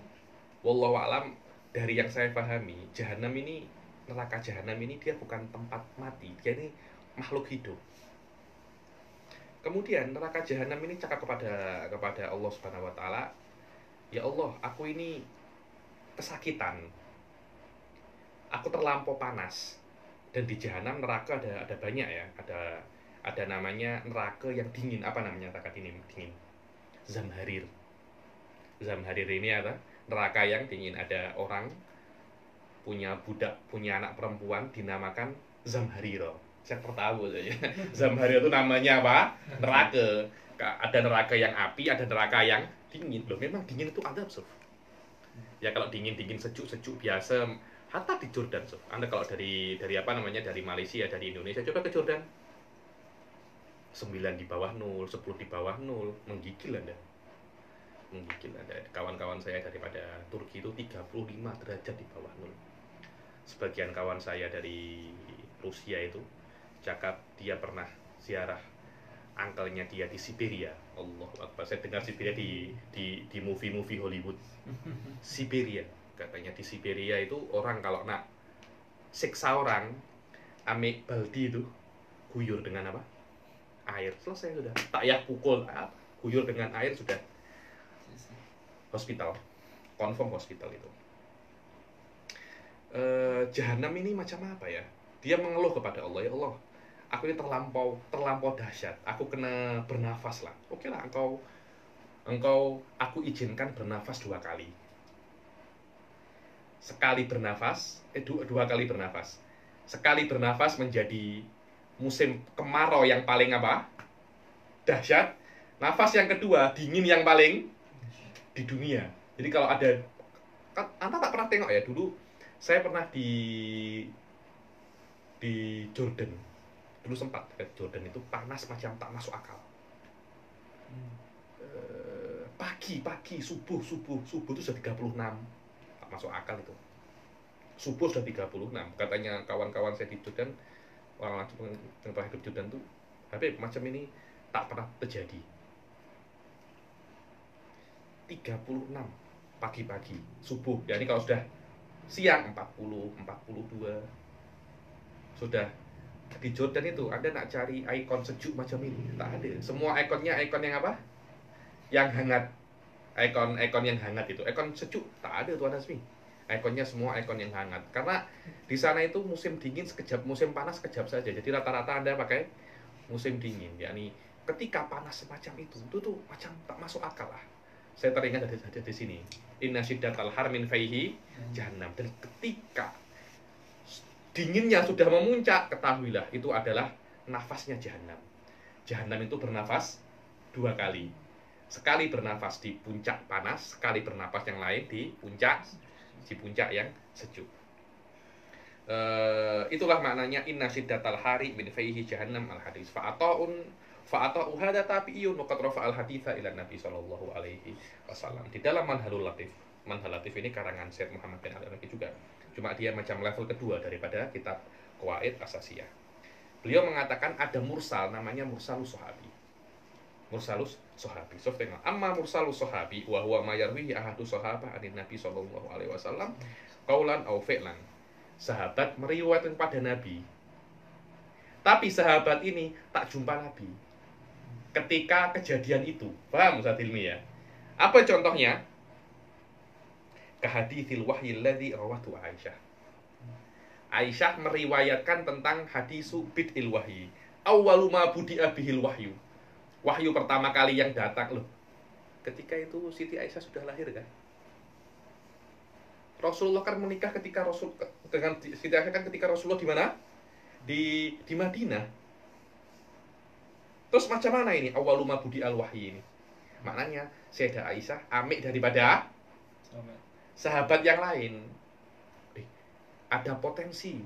wallahu alam, dari yang saya pahami, neraka Jahannam ini dia bukan tempat mati, dia ini makhluk hidup. Kemudian neraka Jahannam ini cakap kepada Allah Subhanahu wa taala, "Ya Allah, aku ini kesakitan. Aku terlampau panas." Dan di Jahannam neraka ada banyak ya, ada namanya neraka yang dingin. Apa namanya neraka dingin? Zamharir. Zamharir ini ada neraka yang dingin. Ada orang punya anak perempuan dinamakan Zamhariro. Saya tertawa saja. Zamhariro itu namanya apa? Neraka. Ada neraka yang api, ada neraka yang dingin. Loh, memang dingin itu ada, Sof. Ya kalau dingin sejuk biasa, hatta di Jordan, Sof. Anda kalau dari Malaysia, dari Indonesia, coba ke Jordan. 9 di bawah 0, 10 di bawah 0, menggigil Anda. Kawan-kawan saya daripada Turki itu 35 derajat di bawah 0. Sebagian kawan saya dari Rusia itu cakap dia pernah ziarah angkelnya dia di Siberia. Allah Akbar, saya dengar Siberia di movie Hollywood. Siberia, katanya di Siberia itu orang kalau nak siksa orang, ambil baldi itu, guyur dengan apa? Air. Selesai sudah. Tak payah pukul, guyur dengan air sudah. Hospital, confirm hospital itu. Jahannam ini macam apa ya? Dia mengeluh kepada Allah, "Ya Allah, aku ini terlampau dahsyat. Aku kena bernafas lah. Oke lah, aku izinkan bernafas 2 kali. Sekali bernafas, 2 kali bernafas. Sekali bernafas menjadi musim kemarau yang paling dahsyat. Nafas yang kedua dingin yang paling di dunia. Jadi kalau ada, kan Anda tak pernah tengok ya, dulu saya pernah di Jordan. Dulu sempat ke Jordan, itu panas macam tak masuk akal. Pagi subuh itu sudah 36. Tak masuk akal itu. Subuh sudah 36. Katanya kawan-kawan saya di Jordan, orang yang pernah hidup Jordan tuh, Habib, macam ini tak pernah terjadi. 36 pagi-pagi subuh. Ya ini kalau sudah siang 40, 42. Sudah di Jordan itu Anda nak cari ikon sejuk macam ini, tak ada. Semua ikonnya ikon yang apa? Yang hangat. Ikon yang hangat itu. Ikon sejuk tak ada tuh Anda sih. Ikonnya semua ikon yang hangat. Karena di sana itu musim dingin sekejap, musim panas sekejap saja. Jadi rata-rata Anda pakai musim dingin. Yakni ketika panas semacam itu tuh macam tak masuk akal lah. Saya teringat ada di sini. Inna syiddatal har min fayhi jahannam. Dan ketika dinginnya sudah memuncak, ketahuilah itu adalah nafasnya Jahannam. Jahannam itu bernafas 2 kali. Sekali bernafas di puncak panas, sekali bernafas yang lain di puncak yang sejuk. Itulah maknanya inna syiddatal hari min fayhi jahannam al-hadis. Fa'ata'u hadha tabi'iyun wa qad rafa'al haditha ila Nabi sallallahu alaihi wasallam. Di dalam Manhalul Latif. Manhal Latif ini karangan Syekh Muhammad bin Al-Arabi juga. Cuma dia macam level kedua daripada kitab Qawaid Asasiyah. Beliau mengatakan ada mursal, namanya mursalus sahabi. Mursalus sahabi. So tengok, amma mursalus sahabi wa huwa ma yarwihi ahadu sahabah anin Nabi sallallahu alaihi wasallam qaulan aw fi'lan. Sahabat meriwayatkan pada Nabi. Tapi sahabat ini tak jumpa Nabi ketika kejadian itu. Paham Ustaz Hilmi ya? Apa contohnya? Kahadithil wahyi alladhi rawatu Aisyah. Aisyah meriwayatkan tentang hadisu bid'il wahyi. Awwalu ma budi'a bihil wahyu. Wahyu pertama kali yang datang loh. Ketika itu Siti Aisyah sudah lahir kan? Rasulullah kan menikah ketika dengan Siti Aisyah kan ketika Rasulullah di mana? Di Madinah. Terus macam mana ini awwalu ma budi'al wahyi ini? Maknanya Sayyidah Aisyah amik daripada sahabat yang lain. Ada potensi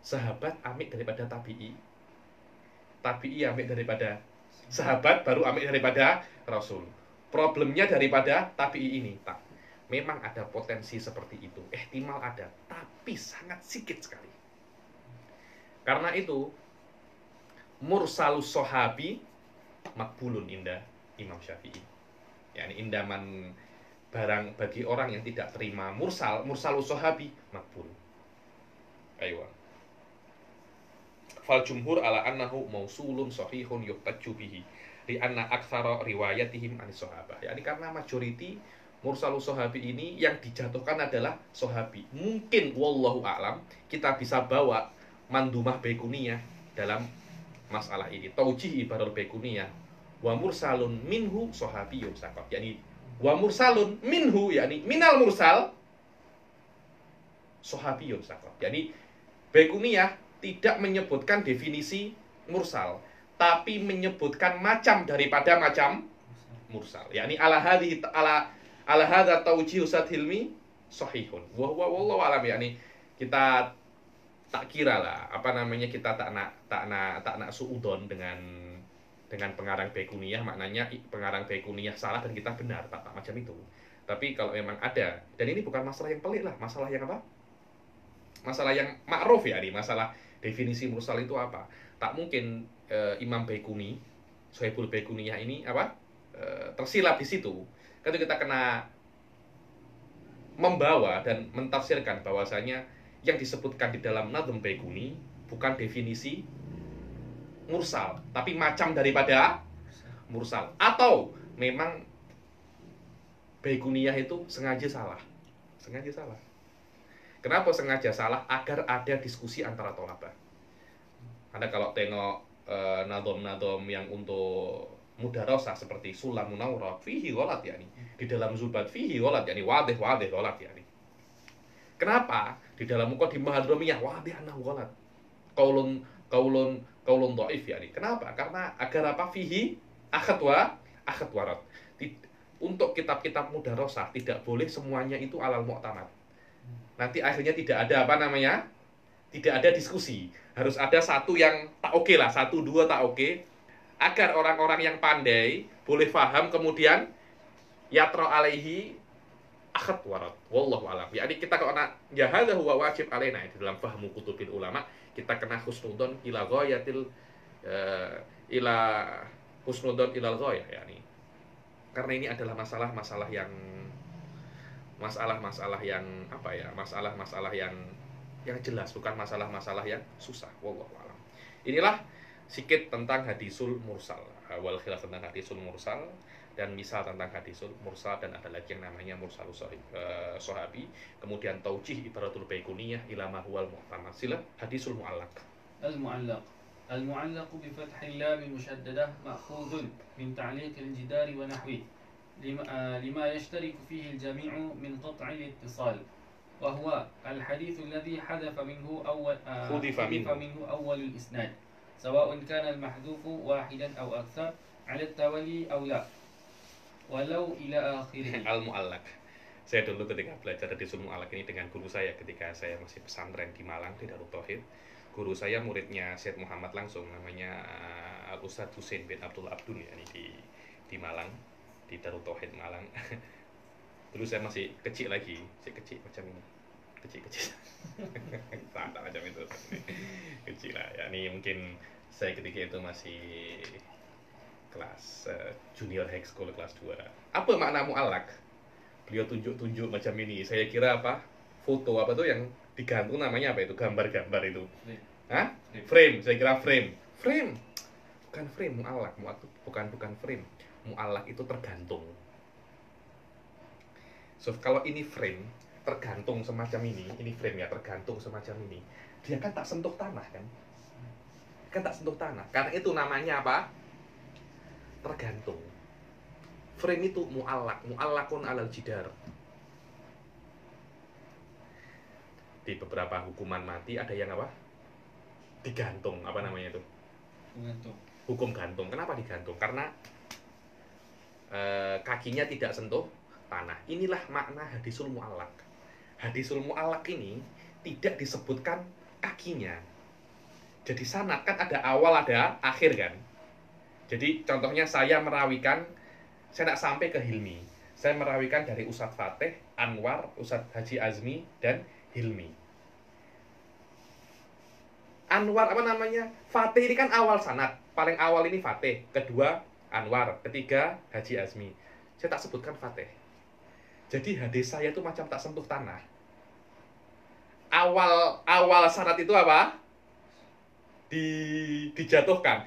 sahabat amik daripada tabi'i, tabi'i amik daripada sahabat, baru amik daripada Rasul. Problemnya daripada tabi'i ini tak, memang ada potensi seperti itu, ihtimal ada, tapi sangat sedikit sekali. Karena itu mursalus sahabi makbulun inda Imam Syafi'i, yakni indaman barang bagi orang yang tidak terima mursalus sahabi makbul. Aywa. Fal jumhur ala annahu mausulun sahihun yuhtajju bihi li anna aktsara riwayatihim anis sahabah. Yani karena majority mursalus sahabi ini yang dijatuhkan adalah sahabi. Mungkin wallahu a'lam kita bisa bawa mandumah Baiquniyah dalam masalah ini. Taujih ibarat Baiquniyah wa mursalun minhu sahabiyyun saqat. Yani wa mursalun minhu, yakni minal mursal sahabiyun saqat. Jadi Baiquniyah tidak menyebutkan definisi mursal, tapi menyebutkan macam daripada macam mursal. Yakni ala hadza taujihu Hilmi sahihun. Wa huwa wallahu alam, yakni kita tak kira lah kita tak nak suudon dengan pengarang Baiquniyah, maknanya pengarang Baiquniyah salah dan kita benar, tak macam itu. Tapi kalau memang ada, dan ini bukan masalah yang pelik lah, masalah yang apa? Masalah yang ma'ruf ya, nih masalah definisi mursal itu apa? Tak mungkin Imam Baiquni, Sohibul Baiquniyah ini apa? Tersilap di situ. Kalau kita kena membawa dan mentafsirkan bahwasanya yang disebutkan di dalam Nadhm Baiquni bukan definisi mursal, tapi macam daripada mursal. Atau memang Baiquniyah itu sengaja salah. Sengaja salah. Kenapa sengaja salah? Agar ada diskusi antara tolabah. Anda kalau tengok nadom-nadom yang untuk mudarasah seperti Sulam Munawwarah, fihi ghalat yani. Di dalam Zubat fihi ghalat yani, wadih ghalat yani. Kenapa? Di dalam Muqaddimah Hadramiyah wadih annahu ghalat. Qaulun dhaif yani. Kenapa? Karena agar apa? Fihi akhad warat. Untuk kitab-kitab mudarasah tidak boleh semuanya itu alal mu'tamad. Nanti akhirnya tidak ada tidak ada diskusi. Harus ada satu yang tak oke lah, satu dua tak oke, agar orang-orang yang pandai boleh paham, kemudian yatra alaihi akhad warat. Wallahu alam. Jadi kita kalau nak ya hadza huwa wajib alaina di dalam fahmu kutubil ulama, kita kena husnudon ila ghayatil ila husnudon ilal ghayah yani. Karena ini adalah masalah-masalah yang apa ya? Masalah-masalah yang jelas, bukan masalah-masalah yang susah. Wallahu alam. Inilah sedikit tentang hadisul mursal. Wal khilaf tentang hadisul mursal dan misal tentang hadisul mursal, dan ada lagi yang namanya mursalus sahabi. Kemudian taujih ibaratul Baiquniyah ila ma huwal mu'tamad. Sila hadisul mu'allaq. المعلق بفتح اللام المشددة مأخوذ من تعليق الجدار ونحوه لما يشترك فيه الجميع من قطع الاتصال، وهو الحديث الذي حذف منه أول الإسناد، سواء كان المحذوف واحدا أو أكثر على التوالي أو لا ولو إلى آخره. Al-Mu'allaq. Saya dulu ketika belajar hadisul mu'allaq ini dengan guru saya ketika saya masih pesantren di Malang di Darut Tauhid. Guru saya muridnya Syed Muhammad langsung, namanya Al-Ustadz Husain bin Abdul Abdul ya, di Malang, di Darut Tauhid Malang. Dulu saya masih kecil lagi, kecil macam ini, kecil tak macam itu, kecil lah ya. Ini mungkin saya ketika itu masih kelas junior high school kelas 2. Apa makna mu'allaq? Beliau tunjuk macam ini. Saya kira apa? Foto apa tuh yang digantung, namanya apa itu? Gambar-gambar itu. Hah? Frame. Saya kira frame. Bukan frame, mu'allaq. Bukan frame. Mu'allaq itu tergantung. So, kalau ini frame, tergantung semacam ini frame ya, tergantung semacam ini, dia kan tak sentuh tanah kan? Kan tak sentuh tanah. Karena itu namanya apa? Tergantung. Frame itu mu'allakun alal jidar. Di beberapa hukuman mati ada yang apa? Digantung, apa namanya itu? Gantung. Hukum gantung. Kenapa digantung? Karena kakinya tidak sentuh tanah. Inilah makna hadisul mu'allak. Hadisul mu'allak ini tidak disebutkan kakinya. Jadi sanad kan ada awal ada akhir kan. Jadi contohnya saya merawikan, saya tidak sampai ke Hilmi. Saya merawikan dari Ustadz Fatih, Anwar, Ustadz Haji Azmi, dan Hilmi. Anwar apa namanya? Fatih ini kan awal sanad. Paling awal ini Fatih, kedua Anwar, ketiga Haji Azmi. Saya tak sebutkan Fatih. Jadi hadis saya itu macam tak sentuh tanah. Awal sanad itu apa? Dijatuhkan.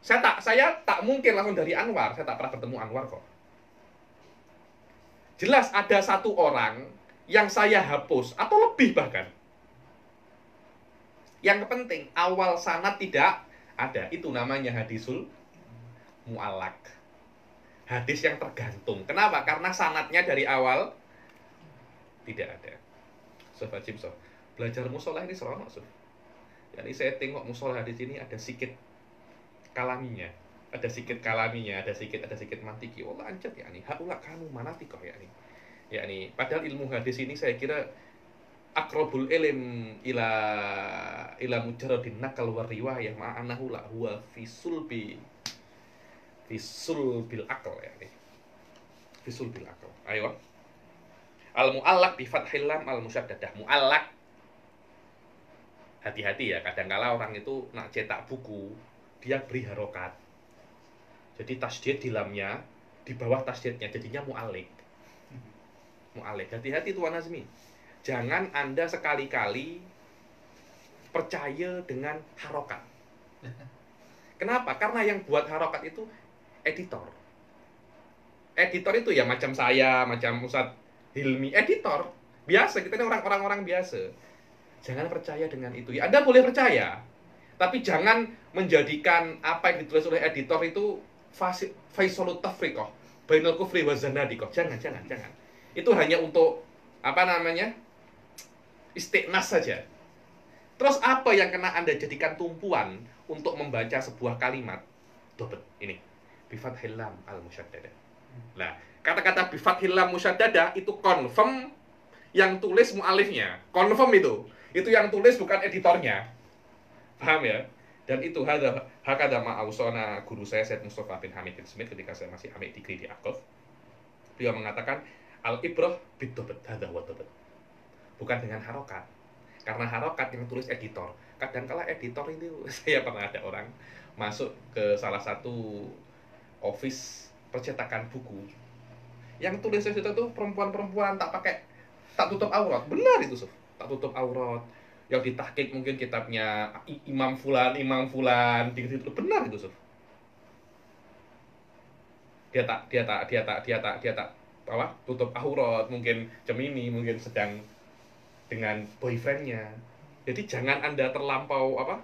Saya tak mungkin langsung dari Anwar. Saya tak pernah ketemu Anwar kok. Jelas ada satu orang yang saya hapus atau lebih bahkan. Yang penting awal sanad tidak ada. Itu namanya hadisul mu'allak. Hadis yang tergantung. Kenapa? Karena sanadnya dari awal tidak ada. Sof wajib sof. Belajar musola ini seronok sof. Jadi saya tengok musola di sini ada sikit kalaminya, ada sikit mantiki. Oh lanjut ya nih. Haula kanu manatikoh ya nih. Ya nih. Padahal ilmu hadis ini saya kira akrobul ilm ila mujarradin nakal wa riwayah ma'anahu la huwa fisul bil aql ya nih. Fisul bil aql. Ayo. Al mu'allaq bi fathil lam al musyaddadah. Mu'allaq. Hati-hati ya, kadang-kala orang itu nak cetak buku, dia beri harokat. Jadi tasdid di lamnya, di bawah tasdidnya jadinya mu'allik. Mu'allik. Hati-hati Tuan Azmi. Jangan Anda sekali-kali percaya dengan harokat. Kenapa? Karena yang buat harokat itu editor. Editor itu ya macam saya, macam Ustadz Hilmi, editor. Biasa, kita ini orang-orang biasa. Jangan percaya dengan itu. Ya, Anda boleh percaya, tapi jangan menjadikan apa yang ditulis oleh editor itu faisalut tafriqah bainal kufri wa zanadiqah. Jangan. Itu hanya untuk apa namanya? Istiqnas saja. Terus apa yang kena Anda jadikan tumpuan untuk membaca sebuah kalimat? Dobet ini. Bifathil lam al musyaddadah. Nah, kata-kata bifathil lam musyaddadah itu confirm yang tulis mu'alifnya. Confirm itu. Itu yang tulis bukan editornya. Paham ya? Dan itu hakada ma'ausona guru saya Syed Mustafa bin Hamid bin Smith ketika saya masih ambil degree di Aqaf. Beliau mengatakan al-ibrah bid-dobat, hadza huwa dobat. Bukan dengan harokat. Karena harokat yang tulis editor. Kadang-kala editor itu saya pernah ada orang masuk ke salah satu office percetakan buku. Yang tulis editor itu perempuan-perempuan tak tutup aurat. Benar itu, Sof. Tak tutup aurat. Yang ditahqiq mungkin kitabnya Imam Fulan, gitu. Benar itu, Sof. Dia tak apa? Tutup aurat, mungkin Cemini, mungkin sedang dengan boyfriendnya. Jadi jangan Anda terlampau apa?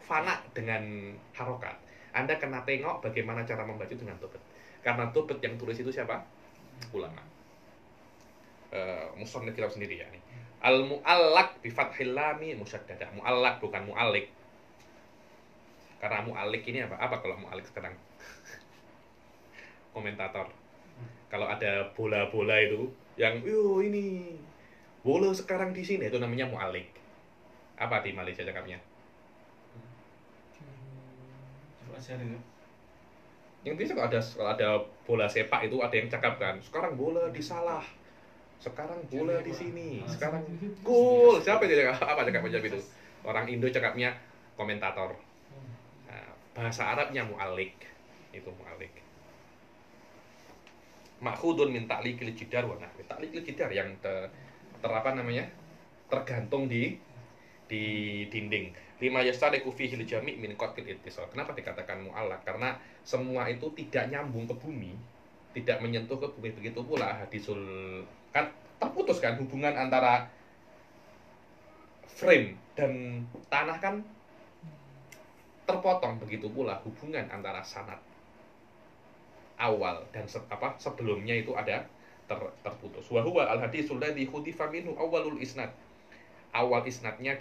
Fana dengan harokat. Anda kena tengok bagaimana cara membaca dengan dobet. Karena dobet yang tulis itu siapa? Ulama. Musannif kitab sendiri ya nih. Al mu'allaq bi fathil lami musyaddadah. Mu'allaq bukan mu'allik. Karena mu'allik ini apa? Apa kalau mu'allik sekarang? Komentator. Kalau ada bola-bola itu yang ini bola sekarang di sini itu namanya mu'allik. Apa di Malaysia cakapnya? Coba share ya. Yang biasa kalau ada bola sepak itu ada yang cakap kan, sekarang bola disalah. Sekarang bola di sini, sekarang gol. Siapa itu cakap? Apa cakap macam itu? Orang Indo cakapnya komentator. Nah, bahasa Arabnya mu'allik. Itu mu'allik. Makhudun min ta'liqil jidar wa nahwi. Ta'liqil jidar yang apa namanya? Tergantung di dinding. Lima yastariqu fihi al-jami' min qatil ittisal. Kenapa dikatakan mu'allaq? Karena semua itu tidak nyambung ke bumi, tidak menyentuh ke bumi. Begitu pula hadisul kan terputus kan hubungan antara frame dan tanah kan terpotong, begitu pula hubungan antara sanad awal dan sebelumnya itu ada terputus. Wa huwa al hadisul ladzi khutifa minhu awwalul isnad. Awal isnadnya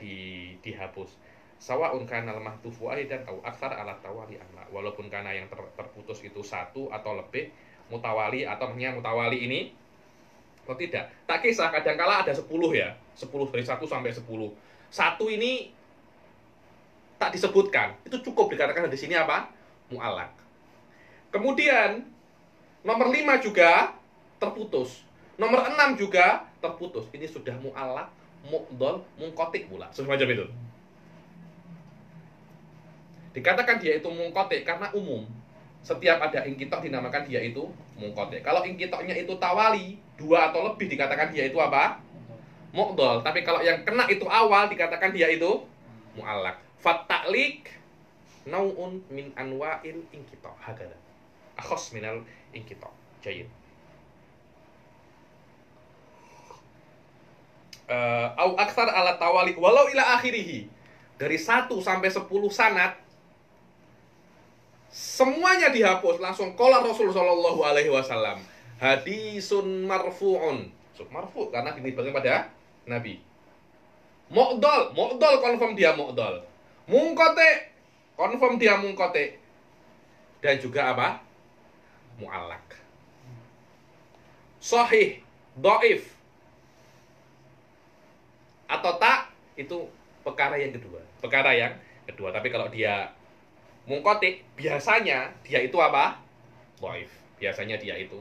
dihapus. Sawaun kana al mahdufu aidan au aktsar ala tawali amma. Walaupun karena yang terputus itu satu atau lebih, mutawali atau mutawali ini atau tidak. Tak kisah, kadangkala ada 10 ya. 10 dari 1 sampai 10. Satu ini tak disebutkan. Itu cukup dikatakan di sini apa? Mu'allaq. Kemudian nomor 5 juga terputus. Nomor 6 juga terputus. Ini sudah mu'allaq, mu'dhal, munqati pula. Semacam itu. Dikatakan dia itu munqati karena umum. Setiap ada inqitok dinamakan dia itu munqati. Kalau inqitoknya itu tawali, 2 atau lebih dikatakan dia itu apa? Mu'dhal. Tapi kalau yang kena itu awal dikatakan dia itu mu'allaq. Fatta'liq nau'un min anwa'il inqitok. Hakada. Akhas minal inqitok. Jayyid. Au aktsar ala tawali walau ila akhirih. Dari 1 sampai 10 sanad semuanya dihapus, langsung qala Rasul sallallahu alaihi wasallam. Hadisun marfu'un. Marfu karena dinibatkan pada Nabi. Mu'dhal confirm dia mu'dhal. Munqati confirm dia munqati. Dan juga apa? Mu'allaq. Sahih, dhaif atau tak, itu perkara yang kedua. Tapi kalau dia munqati, biasanya dia itu apa? Dhaif. Biasanya dia itu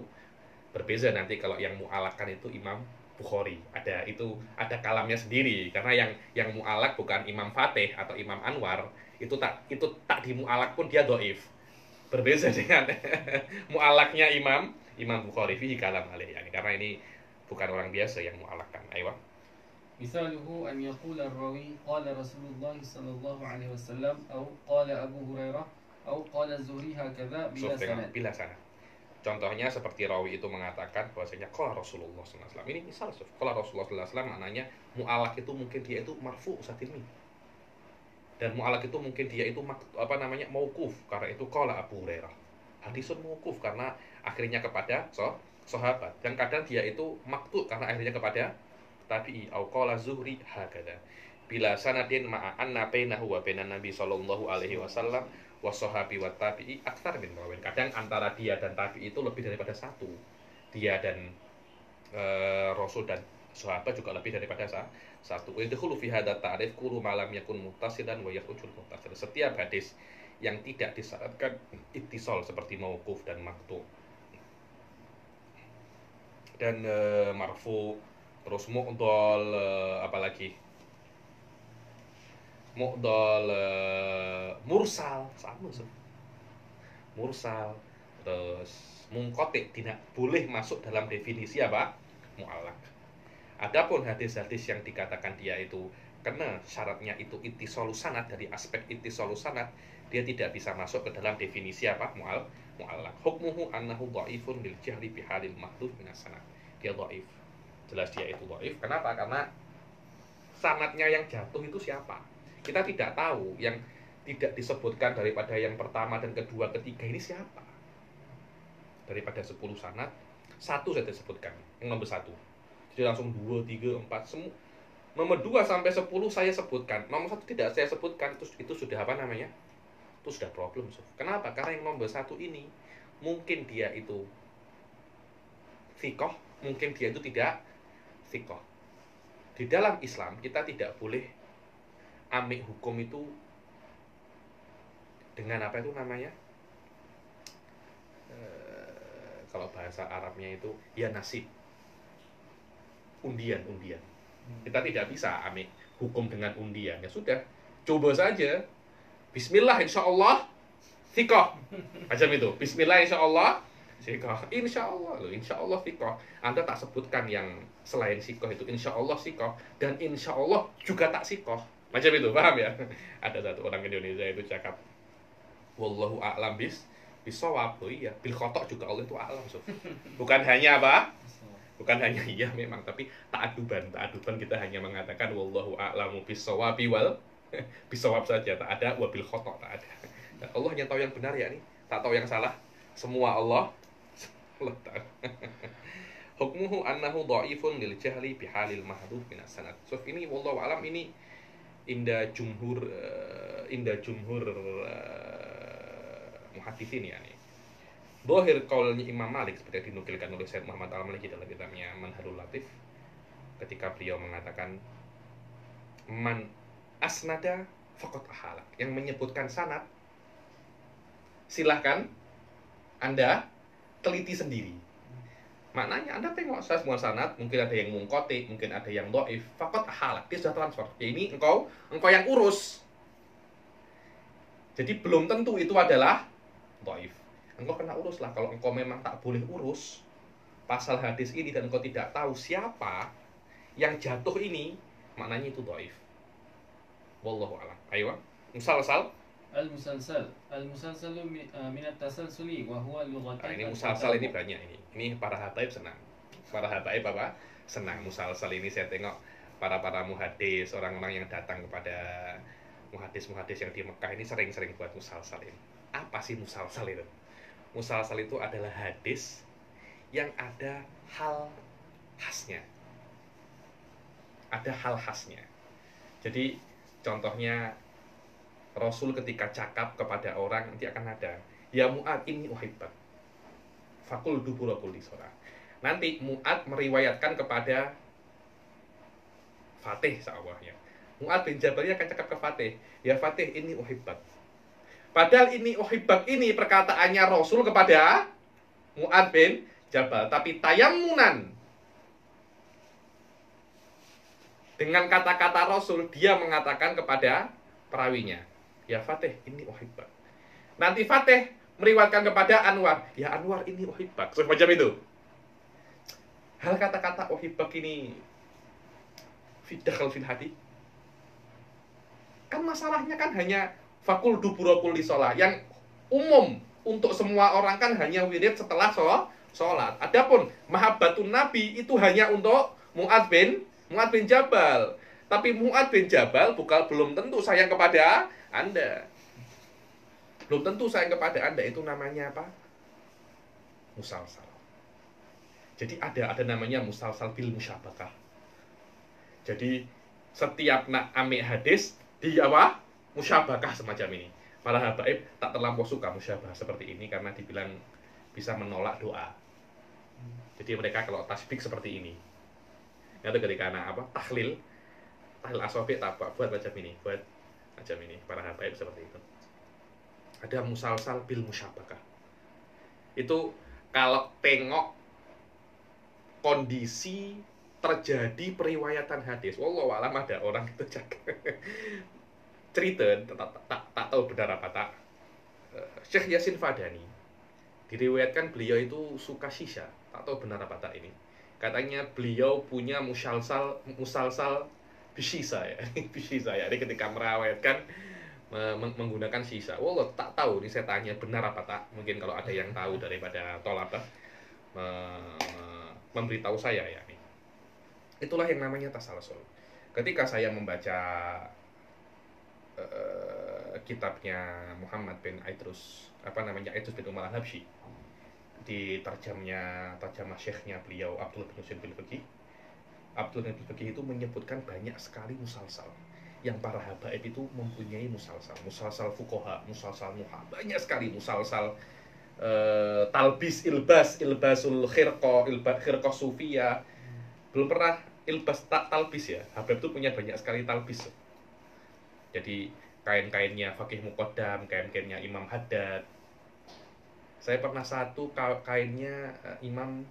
berbeza nanti kalau yang mu'allaqkan itu Imam Bukhari. Ada kalamnya sendiri karena yang mu'allaq bukan Imam Fatih atau Imam Anwar, itu tak di mu'allaq pun dia dhaif. Berbeza dengan mu'allaqnya Imam Bukhari fihi kalam alaih. Karena ini bukan orang biasa yang mu'allaqkan. Ayo. Misaluhu an yaqula ar-rawi qala Rasulullah sallallahu alaihi wasallam atau qala Abu Hurairah atau qala Az-Zuhri hakadha bila sanad. Contohnya seperti rawi itu mengatakan bahwasanya qala Rasulullah sallallahu alaihi wasallam. Ini misal qala Rasulullah sallallahu alaihi wasallam maknanya mu'allaq itu mungkin dia itu marfu saat ini. Dan mu'allaq itu mungkin dia itu mauquf karena itu qala Abu Hurairah. Hadisun mauquf karena akhirnya kepada sahabat. Dan kadang dia itu maqtu karena akhirnya kepada tabi'i au qala Zuhri hakada bila sanadin ma'a anna bainahu wa bainan nabi sallallahu alaihi wasallam wa sahabi wa tabi'i aktsar min rawin. Kadang antara dia dan tabi'i itu lebih daripada satu. Dia dan Rasul dan sahabat juga lebih daripada satu. Wa yadkhulu fi hadha ta'rif kullu ma lam yakun muttasilan wa yakhrujul muttasil. Setiap hadis yang tidak disyaratkan ittisal seperti mauquf dan maqtu dan marfu. Terus mu'dhal, apalagi mu'dhal, mursal, sama mursal, terus munqati tidak boleh masuk dalam definisi apa? Mu'allaq. Adapun hadis-hadis yang dikatakan dia itu kena syaratnya itu ittisalus sanad, dari aspek ittisalus sanad dia tidak bisa masuk ke dalam definisi apa? Mu'allaq. Hukmuhu annahu dhaifun lil jahli bihalil mahdhuf minas sanad. Dia dhaif. Jelas dia itu dhaif. Kenapa? Karena sanadnya yang jatuh itu siapa? Kita tidak tahu. Yang tidak disebutkan daripada yang pertama dan kedua, ketiga ini siapa? Daripada 10 sanad, 1 saja disebutkan, yang nomor 1. Jadi langsung 2, 3, 4 semua. Nomor 2 sampai 10 saya sebutkan. Nomor 1 tidak saya sebutkan. Itu sudah apa namanya? Itu sudah problem. Kenapa? Karena yang nomor 1 ini mungkin dia itu thiqah, mungkin dia itu tidak thiqah. Di dalam Islam kita tidak boleh ambil hukum itu dengan apa itu namanya? Kalau bahasa Arabnya itu ya nasib. Undian. Kita tidak bisa ambil hukum dengan undian. Ya sudah, coba saja. Bismillah insyaallah thiqah. Macam itu. Bismillah insyaallah thiqah. Insyaallah loh, insyaallah thiqah. Anda tak sebutkan yang selain thiqah itu insyaallah thiqah dan insyaallah juga tak thiqah. Macam itu, paham ya? Ada satu orang Indonesia itu cakap wallahu a'lam bisawab. Oh iya, bil khotok juga Allah itu a'lam. Bukan hanya apa? Bukan hanya iya memang, tapi ta'aduban kita hanya mengatakan wallahu a'lamu bis-shawabi wal bisawab saja, tak ada wabil khotok, tak ada. Dan Allah hanya tahu yang benar ya nih, tak tahu yang salah. Semua Allah tahu. Hukmuhu annahu dhaifun lil jahli bihalil mahdhuf min as-sanad. So ini wallahu alam, ini inda jumhur muhaddisin ya nih. Dhahir qaulnya Imam Malik seperti dinukilkan oleh Syekh Muhammad Al-Maliki dalam kitabnya Manharul Latif, ketika beliau mengatakan man asnada faqat ahalak, yang menyebutkan sanad silahkan Anda teliti sendiri. Maknanya Anda tengok semua sanad, mungkin ada yang mungqati, mungkin ada yang dhaif, faqat ahalak, dia sudah transfer. Ya ini engkau yang urus. Jadi belum tentu itu adalah dhaif. Engkau kena urus lah. Kalau engkau memang tak boleh urus pasal hadis ini dan engkau tidak tahu siapa yang jatuh ini, maknanya itu dhaif. Wallahu a'lam. Ayo, musalsal. Al-musalsalu min at-tasalsuli wa huwa lughatan. Ini musalsal ini banyak ini. Ini para habaib senang. Para habaib apa? Senang musalsal ini. Saya tengok para muhadis, orang-orang yang datang kepada muhadis yang di Mekah ini sering-sering buat musalsal ini. Apa sih musalsal itu? Musalsal itu adalah hadis yang ada hal khasnya. Ada hal khasnya. Jadi contohnya Rasul ketika cakap kepada orang nanti akan ada, ya Mu'ad inni uhibbak fakul duburakul disora. Nanti Mu'ad meriwayatkan kepada Fatih sa'awahnya. Mu'ad bin Jabal akan cakap ke Fatih, ya Fatih inni uhibbak. Padahal ini uhibbak ini perkataannya Rasul kepada Mu'ad bin Jabal, tapi tayammunan dengan kata-kata Rasul, dia mengatakan kepada perawinya, ya Fatih ini uhibbak. Nanti Fatih meriwayatkan kepada Anwar, ya Anwar ini uhibbak. Semacam itu. Hal kata-kata uhibbak ini fidakhal fil hati. Kan masalahnya kan hanya fakul duburakul lisolah, yang umum untuk semua orang kan hanya wirid setelah sholat. Adapun mahabbatun Nabi itu hanya untuk Mu'ad bin Jabal. Tapi Mu'ad bin Jabal belum tentu sayang kepada Anda. Belum tentu sayang kepada Anda. Itu namanya apa? Musalsal. Jadi ada namanya musalsal bil musyabakah. Jadi setiap nak ambil hadis di apa? Musyabakah semacam ini. Para habaib tak terlampau suka musyabakah seperti ini karena dibilang bisa menolak doa. Jadi mereka kalau tasbih seperti ini. Itu ketika anak apa? Tahlil asofi tak buat macam ini, para habaib seperti itu. Ada musalsal bil musyabakah. Itu kalau tengok kondisi terjadi periwayatan hadis. Wallahu alam, ada orang itu cerita tak tahu benar apa tak. Syekh Yasin Fadani diriwayatkan beliau itu suka shisha. Tak tahu benar apa tak ini. Katanya beliau punya musalsal bisisa ya. Bisisa ya. Jadi ketika merawatkan menggunakan sisa. Wallah tak tahu ini saya tanya benar apa tak. Mungkin kalau ada yang tahu daripada tolabah memberitahu saya ya. Itulah yang namanya tasalsul. Ketika saya membaca kitabnya Muhammad bin Idrus, Idrus bin Umar Al-Habsyi, di terjemah syekhnya beliau Abdul bin Husain bin Fiqih. Abdul bin Fiqih itu menyebutkan banyak sekali musalsal yang para habaib itu mempunyai musalsal fuqaha, musalsal muha, banyak sekali musalsal talbis ilbasul khirqah sufiyah. Belum pernah ilbas talbis ya. Habaib itu punya banyak sekali talbis. Jadi kain-kainnya Faqih Muqaddam, kain-kainnya Imam Haddad. Saya pernah satu kainnya Imam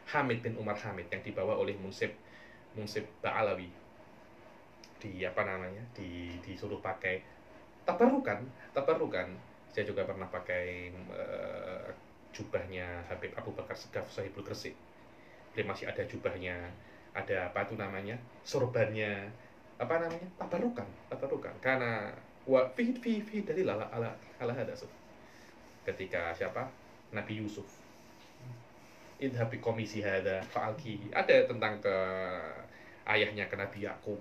Hamid bin Umar Hamid yang dibawa oleh Munsib Ba'alawi. Disuruh pakai tabarukan. Saya juga pernah pakai jubahnya Habib Abu Bakar Segaf Sahibul Gresik. Dia masih ada jubahnya, ada sorbannya, tabarukan. Karena wa fi dalil ala hadas. Ketika siapa? Nabi Yusuf. idhab bi komisi hada fa'alki. Ada tentang ke ayahnya ke Nabi Yakub.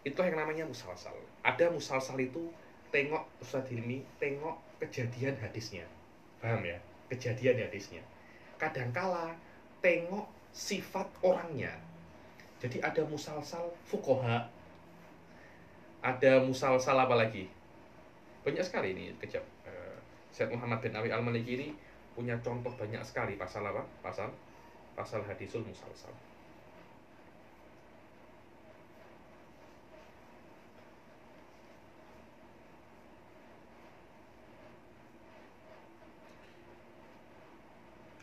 Itu yang namanya musalsal. Ada musalsal itu tengok Ustaz Hilmi, tengok kejadian hadisnya. Paham ya? Kejadian hadisnya. Kadangkala tengok sifat orangnya. Jadi ada musalsal fuqaha. Ada musalsal apa lagi? Banyak sekali ini, kejap. Syekh Muhammad bin Abi Al-Maliki ini punya contoh banyak sekali pasal apa? Pasal hadisul musalsal.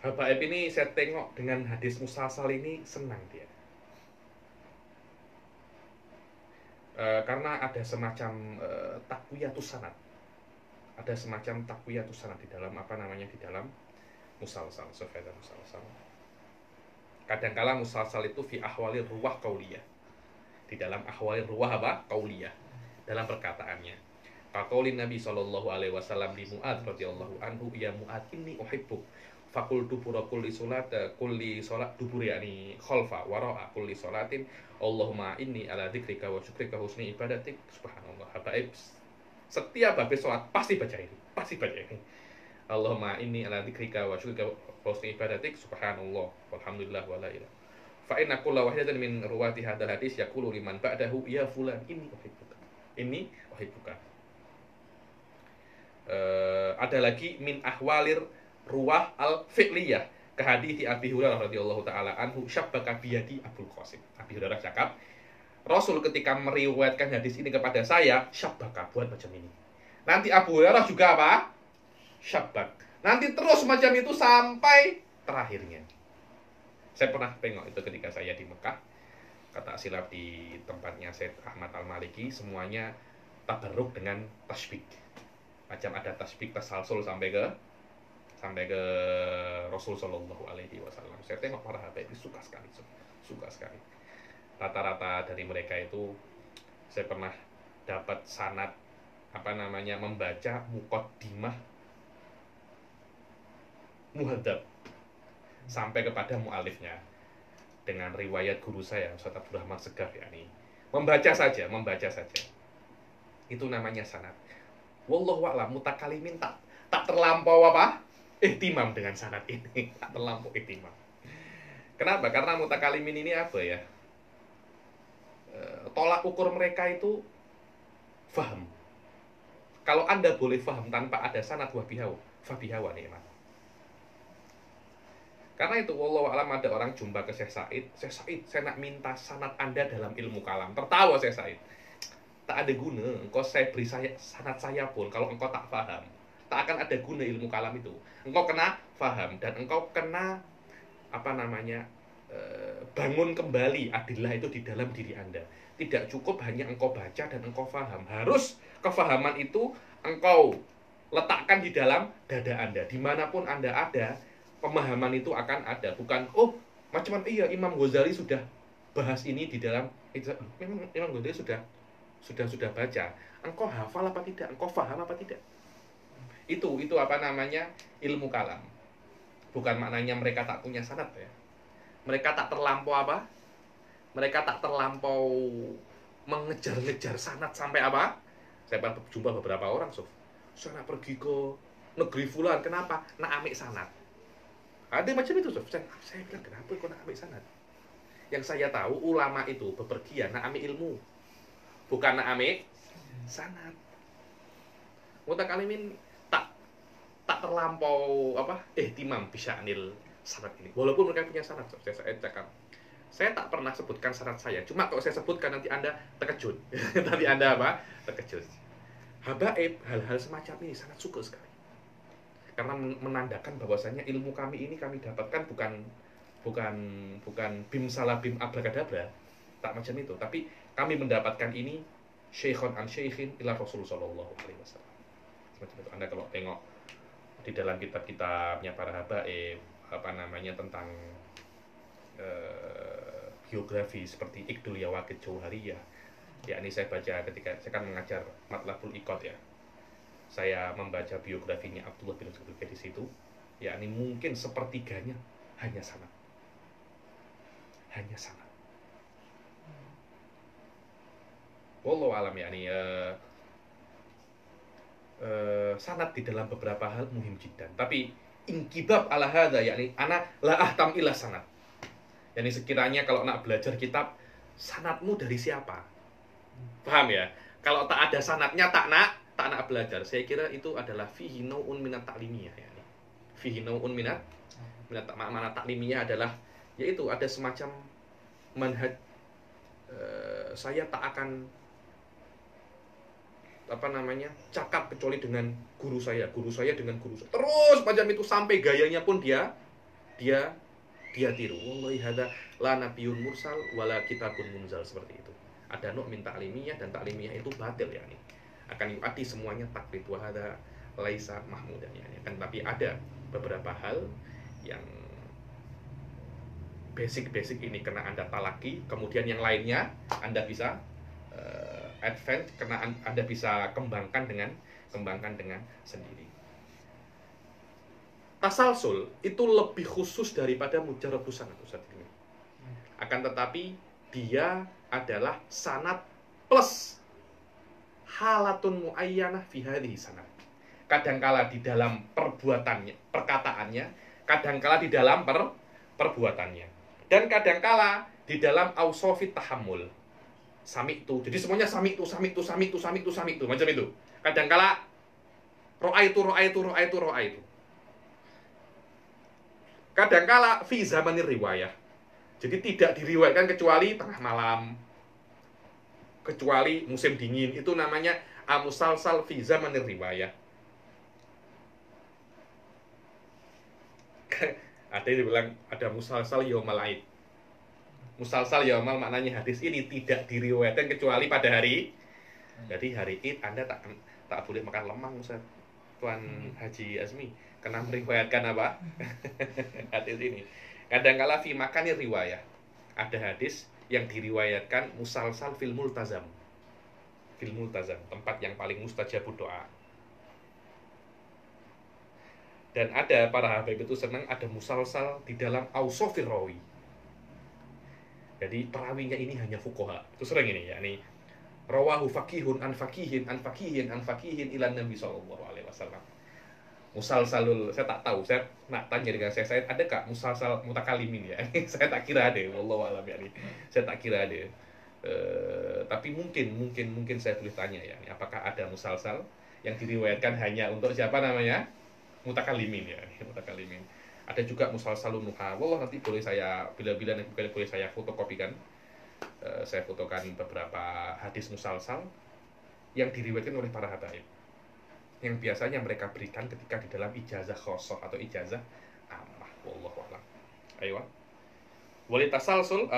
Habaib ini saya tengok dengan hadis musalsal ini senang dia. Karena ada semacam takwiyatus sanad. Ada semacam takwiyatus sanad di dalam apa namanya, di dalam musalsal, sufada musalsal. Kadangkala musalsal itu fi ahwalir ruwah qauliyah. Di dalam ahwalir ruwah apa? Qauliyah. Dalam perkataannya. Faqaulin Nabi sallallahu alaihi wasallam li Mu'adz radhiyallahu anhu, ya Mu'adz inni uhibbuk. Fakul dubura kulli salat dubur yakni khalfa wara'a kulli salatin Allahumma inni ala dzikrika wa syukrika husni ibadatik. Subhanallah. Habaib setiap habis salat pasti baca ini. Allahumma inni ala dzikrika wa syukrika husni ibadatik. Subhanallah walhamdulillah wala ilaha. Fa inna kulla wahidatin min ruwati hadzal hadis yaqulu liman ba'dahu ya fulan inni uhibbuka. Inni uhibbuka. Ada lagi min ahwalir ruwah al-fi'liyah ke hadithi Abi Hurairah radhiyallahu taala anhu, syabbaka biyadi Abul Qasim. Abi Hurairah cakap, Rasul ketika meriwayatkan hadis ini kepada saya, syabbaka, buat macam ini. Nanti Abu Hurairah juga apa? Syabbak. Nanti terus macam itu sampai terakhirnya. Saya pernah tengok itu ketika saya di Mekah, kata silap di tempatnya Syekh Ahmad Al-Maliki, semuanya tabarruk dengan tasbih. Macam ada tasbih tasalsul sampai ke Rasul Shallallahu Alaihi Wasallam. Saya tengok para habaib itu suka sekali. Rata-rata dari mereka itu saya pernah dapat sanad apa namanya, membaca muqaddimah muhadzab sampai kepada mu'alifnya dengan riwayat guru saya Ustaz Abdul Rahman Segaf, yakni membaca saja. Itu namanya sanad. Wallahu a'lam, mutakalimin tak terlampau apa? Ihtimam dengan sanad ini, tak terlampau ihtimam. Kenapa? Karena mutakalimin ini apa ya? Tolak ukur mereka itu faham. Kalau Anda boleh faham tanpa ada sanad fabiha wa ni'mat. Karena itu wallahu a'lam, ada orang jumpa ke Syekh Said, saya nak minta sanad Anda dalam ilmu kalam. Tertawa Syekh Said. Tak ada guna engkau saya beri sanad saya pun kalau engkau tak faham. Tak akan ada guna ilmu kalam itu. Engkau kena faham dan engkau kena apa namanya, bangun kembali adillah itu di dalam diri Anda. Tidak cukup hanya engkau baca dan engkau faham. Harus kefahaman itu engkau letakkan di dalam dada Anda. Dimanapun Anda ada, pemahaman itu akan ada. Bukan, oh macam iya Imam Ghazali sudah bahas ini di dalam, memang Imam Ghazali sudah baca. Engkau hafal apa tidak? Engkau faham apa tidak? Itu apa namanya, ilmu kalam. Bukan maknanya mereka tak punya sanad ya. Mereka tak terlampau apa? Mereka tak terlampau mengejar-ngejar sanad sampai apa? Saya pernah jumpa beberapa orang, saya nak pergi ke negeri fulan, kenapa? Nak ambil sanad. Ada macam itu, saya bilang kenapa kau nak ambil sanad? Yang saya tahu ulama itu bepergian nak ambil ilmu, bukan nak ambil sanad. Mutakalimin tak terlampau apa ihtimam bisa anil sanad ini, walaupun mereka punya sanad. Saya cakap, saya tak pernah sebutkan sanad saya, cuma kalau saya sebutkan nanti Anda terkejut. Nanti Anda apa? Terkejut. Habaib hal-hal semacam ini sangat suka sekali, karena menandakan bahwasanya ilmu kami ini kami dapatkan bukan bim salah bim abrakadabra, tak macam itu, tapi kami mendapatkan ini syekhon an syekhin ila Rasul sallallahu alaihi wasallam. Semacam itu. Anda kalau tengok di dalam kitab-kitabnya para habaib apa namanya tentang biografi seperti Iqdul Yawaqid Jauhariyah, yakni saya baca ketika saya kan mengajar Matlabul Iqad ya, saya membaca biografinya Abdullah bin Zubair di situ. yakni mungkin sepertiganya hanya sanad. Hanya sanad. Wallahu alam, yakni sanad di dalam beberapa hal muhim jiddan. Tapi inkibab ala hadza, yakni ana la ahtam ila sanad. Yani sekiranya kalau nak belajar kitab, sanadmu dari siapa? Paham ya? Kalau tak ada sanadnya tak nak belajar. Saya kira itu adalah fihi nau'un minat ta'limiyah, yani. Fihi nau'un minat makna taklimiyah adalah yaitu ada semacam manhaj, saya tak akan cakap kecuali dengan guru saya dengan guru saya. Terus macam itu sampai gayanya pun dia tiru. Wallahi hadza la nabiyyun mursal wala kitabun munzal, seperti itu. Ada nuk min ta'limiyah, dan ta'limiyah itu batil, yakni akan yu'ati semuanya taklid, wa hadza laisa mahmudan, yakni. Kan tapi ada beberapa hal yang basic ini kena Anda talaki, kemudian yang lainnya Anda bisa advance, karena Anda bisa kembangkan dengan sendiri. Tasalsul itu lebih khusus daripada mujarradus sanad, Ustaz ini. Akan tetapi dia adalah sanad plus halatun muayyanah fi hadhihi sanad. Kadangkala di dalam perbuatannya, perkataannya, kadangkala di dalam perbuatannya, dan kadangkala di dalam ausofit tahammul. Sami itu. Jadi semuanya sami itu macam itu. Kadangkala ro'a itu. Kadangkala fi zamanir riwayah. Jadi tidak diriwayatkan kecuali tengah malam, kecuali musim dingin. Itu namanya amusalsal fi zamanir riwayah. Ada yang bilang ada musalsal yaumal aid. Musalsal yaumal maknanya hadis ini tidak diriwayatkan kecuali pada hari. Jadi hari Id Anda tak boleh makan lemang, Ustaz. Tuan Haji Azmi kena meriwayatkan apa? Hadis ini. Kadangkala fi makani riwayah. Ada hadis yang diriwayatkan musalsal fil multazam. Fil multazam, tempat yang paling mustajabud doa. Dan ada para habaib itu senang ada musalsal di dalam ausofir rawi. Jadi perawinya ini hanya fuqaha. Itu sering ini, yakni rawahu faqihun an faqihin ilan Nabi sallallahu alaihi wasallam. Musalsalul, saya tak tahu, saya nak tanya dengan saya ada kak musalsal mutakalimin ya? Saya tak kira ada, wallahu alam, yakni saya tak kira ada. Tapi mungkin saya boleh tanya, ya, apakah ada musalsal yang diriwayatkan hanya untuk siapa namanya? Mutakalimin, ya, mutakalimin. Ada juga musalsalun nuha. Wallah, nanti boleh saya bila-bila boleh saya fotokopikan. Saya fotokan beberapa hadis musalsal yang diriwayatkan oleh para habaib, yang biasanya mereka berikan ketika di dalam ijazah khosoh atau ijazah ammah. Wallahu a'lam. Ayo. Wali tasalsul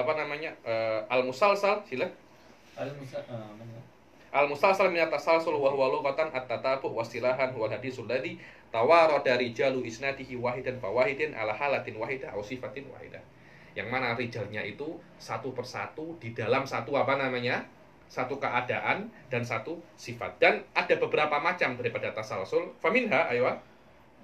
al-musalsal, sila. Al-musalsal min at-tasalsul wa huwa lughatan at-tatabu' wa istilahan wal hadisul ladzi tawarada rijalu isnadihi wahidan fa wahidin ala halatin wahidah aw sifatin wahidah. Yang mana rijalnya itu satu persatu di dalam satu satu keadaan dan satu sifat. Dan ada beberapa macam daripada tasalsul. Faminha, aywa.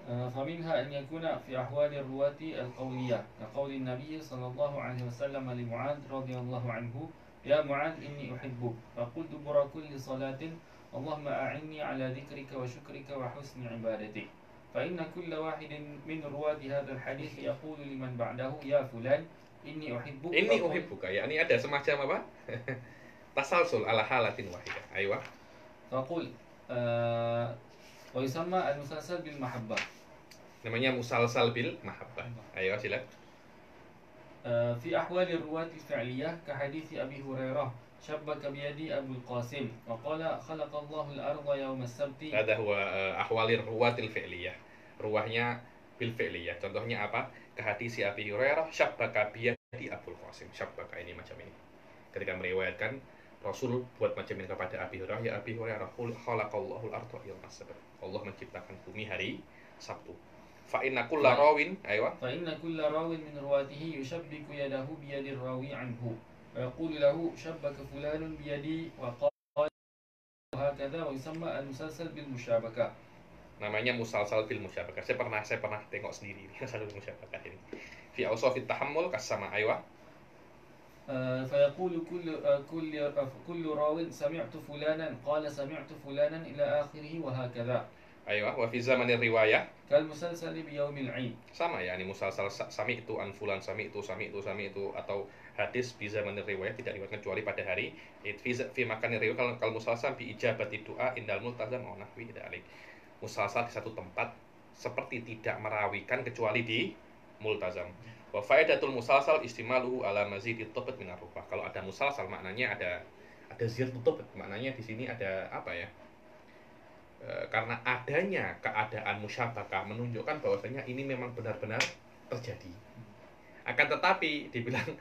Faminha an yakuna fi ahwali ruwati al-qawliyah. Kaqawli Nabi sallallahu alaihi wasallam li Mu'adz radhiyallahu anhu, "Ya Mu'adz, inni uhibbuk." Faqultu dubura kulli salatin, "Allahumma a'inni ala dzikrika wa syukrika wa husni ibadatik." Fa inna kulla wahidin min ruwati hadzal hadits yaqulu liman ba'dahu, "Ya fulan, inni uhibbuka." Inni uhibbuka, ya, ini ada semacam apa? Tasalsul ala halatin wahidah. Aywa. Faqul wa yusamma al-musalsal bil mahabbah. Namanya musalsal bil mahabbah. Ayo sila. Fi ahwali ruwati fi'liyah ka hadits Abi Hurairah, shabbaka biyadi Abul Qasim wa qala khalaqallahu al-ardha yawm as-sabti. Ada huwa ahwali ruwatil fi'liyah. Ruwahnya bil fi'liyah. Contohnya apa? Ka hadits Abi Hurairah, shabbaka biyadi Abul Qasim. Shabbaka ini macam ini. Ketika meriwayatkan Rasul buat macam ini kepada Abi Hurairah, ya Abi Hurairah, khalaqallahu al-ardha yawm as-sabt. Allah menciptakan bumi hari Sabtu. Fa inna kulla rawin, aywa. Fa inna kulla rawin min ruwatihi yushabbiku yadahu bi yadi rawi anhu. Wa yaqulu lahu shabbaka fulanun bi yadi wa qala hakadha wa yusamma al-musalsal bil mushabakah. Namanya musalsal fil musyabakah. Saya pernah tengok sendiri musalsal fil musyabakah ini. Fi awsafit tahammul kasama aywa. فيقول كل راو سمعت فلانا قال سمعت فلانا إلى آخره وهكذا. Aywa, wa fi zamanir riwayah كالمسلسل بيوم العيد. Sama ya, ini musalsal sami itu an fulan sami itu atau hadis fi zamanir riwayah tidak diriwayatkan kecuali pada hari fi makanir riwayah kalau musalsal bi ijabati doa indal multazam wa nahwi dzalik. Musalsal di satu tempat seperti tidak merawikan kecuali di multazam. Wa faidatul musalsal istimaluhu ala mazidit tabat min ar-rubah. Kalau ada musalsal maknanya ada ziyadatul tabat. Maknanya di sini ada apa ya? Karena adanya keadaan musyabakah menunjukkan bahwasanya ini memang benar-benar terjadi. Akan tetapi dibilang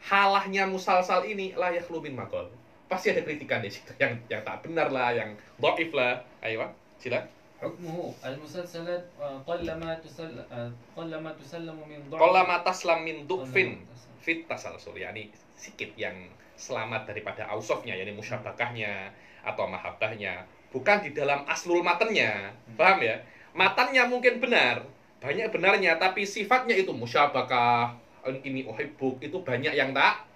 halahnya musalsal ini la yakhlu min maqal. Pasti ada kritikan di situ yang tak benar lah, yang dhaif lah. Ayo, silakan. حكمه المسلسلات قلما تسلم من ضعف Qallama taslam min du'fin fit tasalsul, yakni sedikit yang selamat daripada ausofnya, yakni musyabakahnya atau mahabbahnya, bukan di dalam aslul matannya. Paham ya? Matannya mungkin benar, banyak benarnya, tapi sifatnya itu musyabakah, ini uhibbuk, itu banyak yang tak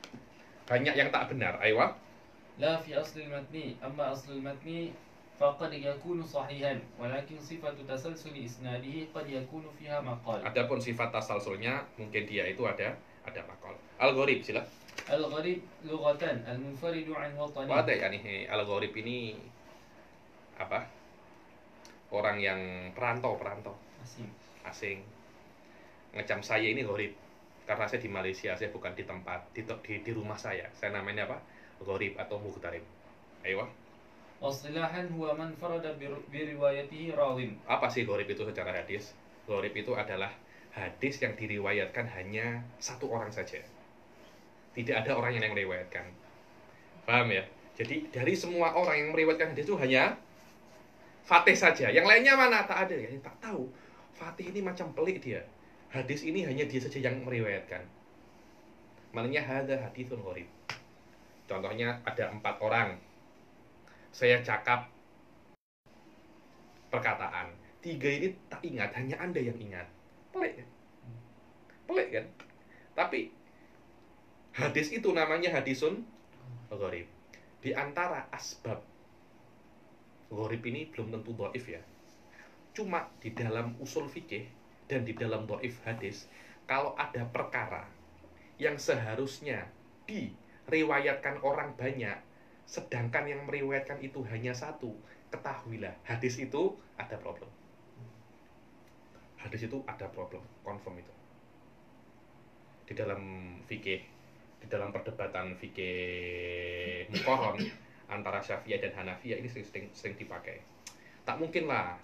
benar. Ayo. لا في أصل المتن أما أصل المتن فقد يكون صحيحا ولكن صفة تسلسل إسناده قد يكون فيها مقال. Adapun sifat tasalsulnya mungkin dia itu ada maqal. Al-gharib sila. Al-gharib lughatan al-munfarid an watani. Ada yakni al-gharib ini apa? Orang yang perantau. Asing. Ngecam saya ini gharib. Karena saya di Malaysia, saya bukan di tempat, di rumah saya. Saya namanya apa? Gharib atau mughtarib. Ayo. Wastilahan huwa man farada bi riwayatihi rawin. Apa sih gharib itu secara hadis? Gharib itu adalah hadis yang diriwayatkan hanya satu orang saja. Tidak ada orang yang meriwayatkan. Paham ya? Jadi dari semua orang yang meriwayatkan hadis itu hanya Fatih saja. Yang lainnya mana? Tak ada. Ya, tak tahu. Fatih ini macam pelik dia. Hadis ini hanya dia saja yang meriwayatkan. Maknanya hadza haditsun gharib. Contohnya ada 4 orang. Saya cakap perkataan. 3 ini tak ingat, hanya Anda yang ingat. Pelik kan? Pelik kan? Tapi hadis itu namanya hadisun gharib. Di antara asbab gharib ini belum tentu dhaif ya. Cuma di dalam usul fikih dan di dalam dhaif hadis, kalau ada perkara yang seharusnya diriwayatkan orang banyak, sedangkan yang meriwayatkan itu hanya satu, ketahuilah hadis itu ada problem. Hadis itu ada problem, confirm itu. Di dalam fikih, di dalam perdebatan fikih muqarrar antara Syafi'iyah dan Hanafiyah ini sering dipakai. Tak mungkin lah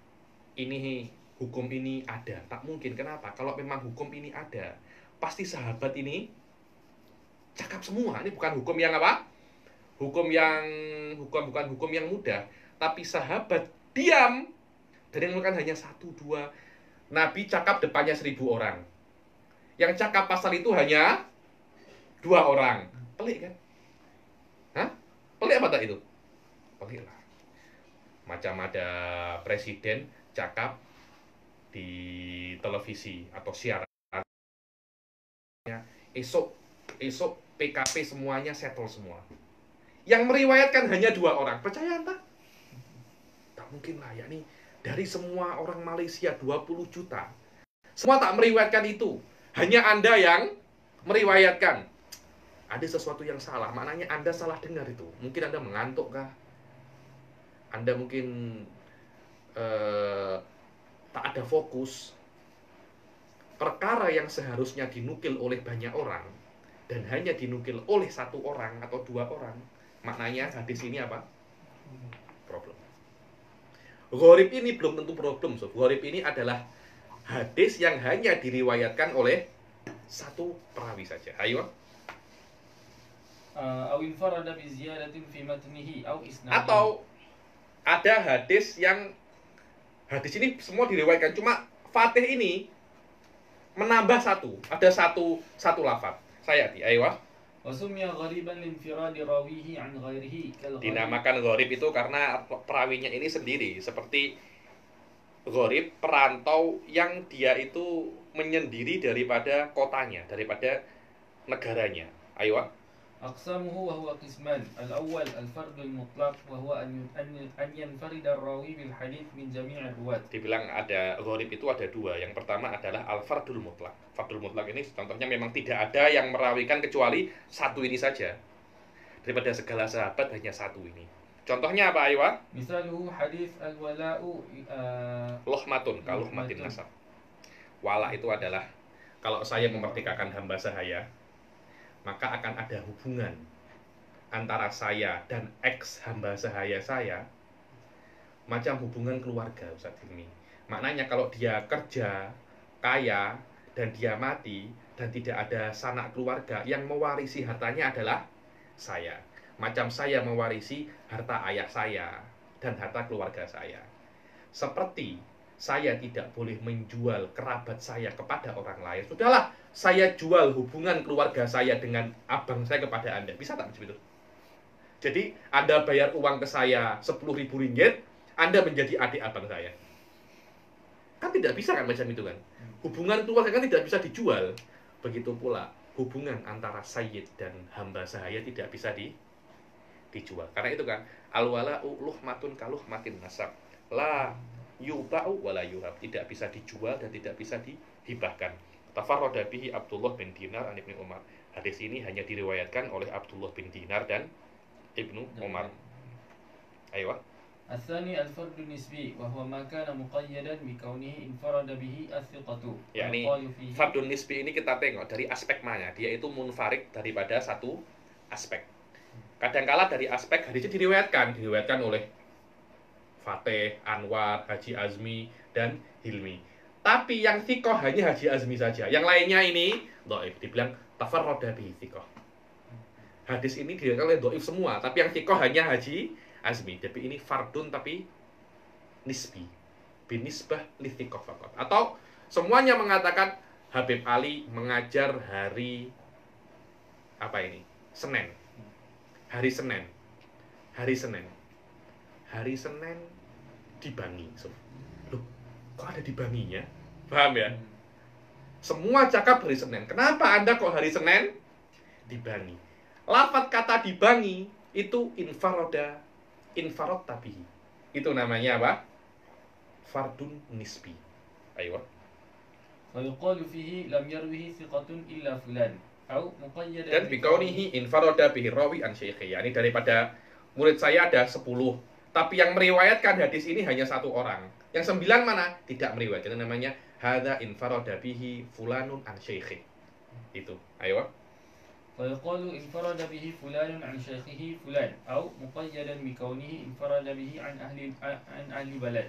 ini hukum ini ada, tak mungkin. Kenapa? Kalau memang hukum ini ada, pasti sahabat ini cakap semua. Ini bukan hukum yang apa? Bukan hukum yang mudah, tapi sahabat diam dan yang melakukan hanya 1, 2. Nabi cakap depannya 1000 orang. Yang cakap pasal itu hanya 2 orang. Pelik kan? Hah? Pelik apa tak itu? Pelik lah. Macam ada presiden cakap di televisi atau siaran. Esok PKP semuanya settle semua. Yang meriwayatkan hanya 2 orang. Percaya entah? Tak mungkin lah ya nih. Dari semua orang Malaysia 20 juta. Semua tak meriwayatkan itu. Hanya Anda yang meriwayatkan. Ada sesuatu yang salah. Maknanya Anda salah dengar itu. Mungkin Anda mengantuk kah? Anda mungkin tak ada fokus. Perkara yang seharusnya dinukil oleh banyak orang dan hanya dinukil oleh 1 orang atau 2 orang, maknanya hadis ini apa? Problem. Gharib ini belum tentu problem. So, gharib ini adalah hadis yang hanya diriwayatkan oleh 1 perawi saja. Ayo. Atau ada hadis yang hadis ini semua diriwayatkan, cuma Fatih ini menambah 1. Ada satu lafaz. Saya ayo. Dinamakan gharib itu karena perawinya ini sendiri, seperti gharib, perantau yang dia itu menyendiri daripada kotanya, daripada negaranya. Ayo. أقسامه وهو قسمان الأول الفرد المطلق وهو أن ينفرد الراوي بالحديث من جميع الرواة. Dibilang ada gharib itu ada dua. Yang pertama adalah al-fardul mutlak. Fardul mutlak ini contohnya memang tidak ada yang merawikan kecuali satu ini saja. Daripada segala sahabat hanya satu ini. Contohnya apa, Aywa? Misaluhu hadis al-wala'u lohmatun, kaluhmatin nasab. Wala itu adalah kalau saya memerdekakan hamba sahaya, maka akan ada hubungan antara saya dan ex hamba sahaya saya, macam hubungan keluarga, Ustaz Hilmi. Maknanya kalau dia kerja, kaya, dan dia mati, dan tidak ada sanak keluarga, yang mewarisi hartanya adalah saya. Macam saya mewarisi harta ayah saya dan harta keluarga saya. Seperti saya tidak boleh menjual kerabat saya kepada orang lain. Sudahlah, saya jual hubungan keluarga saya dengan abang saya kepada Anda. Bisa tak begitu? Jadi, Anda bayar uang ke saya 10.000 ringgit, Anda menjadi adik abang saya. Kan tidak bisa kan macam itu kan? Hubungan keluarga kan tidak bisa dijual. Begitu pula, hubungan antara sayyid dan hamba sahaya tidak bisa dijual. Karena itu kan, al-wala'u luhmatun kaluhmatin nasab. La yuba'u wala yuhab, tidak bisa dijual dan tidak bisa dihibahkan. Tafarrada bihi Abdullah bin Dinar an Ibnu Umar. Hadis ini hanya diriwayatkan oleh Abdullah bin Dinar dan Ibnu Umar. Ayo. الثاني الفرد النسبي وهو ما كان مقيدا بكونه انفرد به الثقة. yakni fardun nisbi ini kita tengok dari aspek mana. Dia itu munfarid daripada satu aspek. Kadangkala dari aspek hadisnya diriwayatkan oleh Fatih, Anwar, Haji Azmi, dan Hilmi. Tapi yang thiqah hanya Haji Azmi saja. Yang lainnya ini dhaif, dibilang tafarrada bihi thiqah. Hadis ini diriwayatkan oleh dhaif semua, tapi yang thiqah hanya Haji Azmi. Tapi ini fardun tapi nisbi. Binisbah li thiqah faqat. Atau semuanya mengatakan Habib Ali mengajar hari apa ini? Senin. Hari Senin. Hari Senin. Hari Senin di Bangi. Loh, kok ada di Banginya? Paham ya? Semua cakap hari Senin. Kenapa Anda kok hari Senin di Bangi? Lafaz kata di Bangi itu infarad tabihi. Itu namanya apa? Fardun nisbi. Ayo. ويقال فيه لم يروه ثقة إلا فلان أو مقيدا. Dan bikaunihi infarada bihi rawi an syaikhi. Yani daripada murid saya ada 10, tapi yang meriwayatkan hadis ini hanya satu orang. Yang 9 mana? Tidak meriwayatkan. Namanya hadza infarada bihi fulanun an syaikhi. Itu. Ayo. ويقال انفرد به فلان عن شيخه فلان أو مقيدا بكونه انفرد به عن أهل بلد.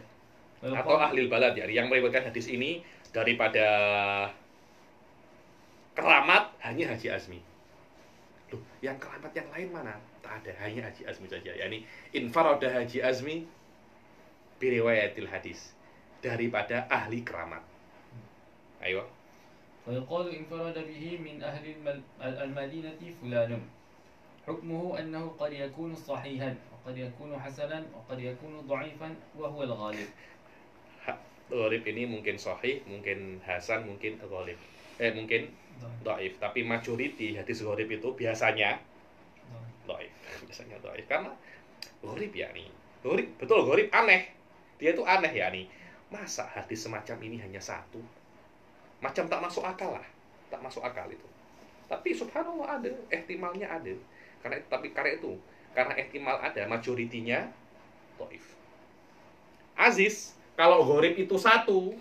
Atau ahli balad, ya, yang meriwayatkan hadis ini daripada keramat hanya Haji Azmi. Loh, yang keramat yang lain mana? Tak ada, hanya Haji Azmi saja. Yani infarada Haji Azmi biriwayatil hadis, daripada ahli keramat. Ayo. ويقال انفرد به من أهل المدينة فلان حكمه أنه قد يكون صحيحا وقد يكون حسنا وقد يكون ضعيفا وهو الغالب. Gharib ini mungkin sahih, mungkin hasan, mungkin ghalib. Mungkin dhaif. Tapi majority hadis gharib itu biasanya dhaif. Biasanya dhaif. Karena gharib ya nih. Gharib, betul gharib aneh. Dia itu aneh ya nih. Masa hadis semacam ini hanya satu? Macam tak masuk akal lah. Tak masuk akal itu. Tapi subhanallah ada, ihtimalnya ada. Karena ihtimal ada, majoritinya dhaif. Aziz, kalau gharib itu satu,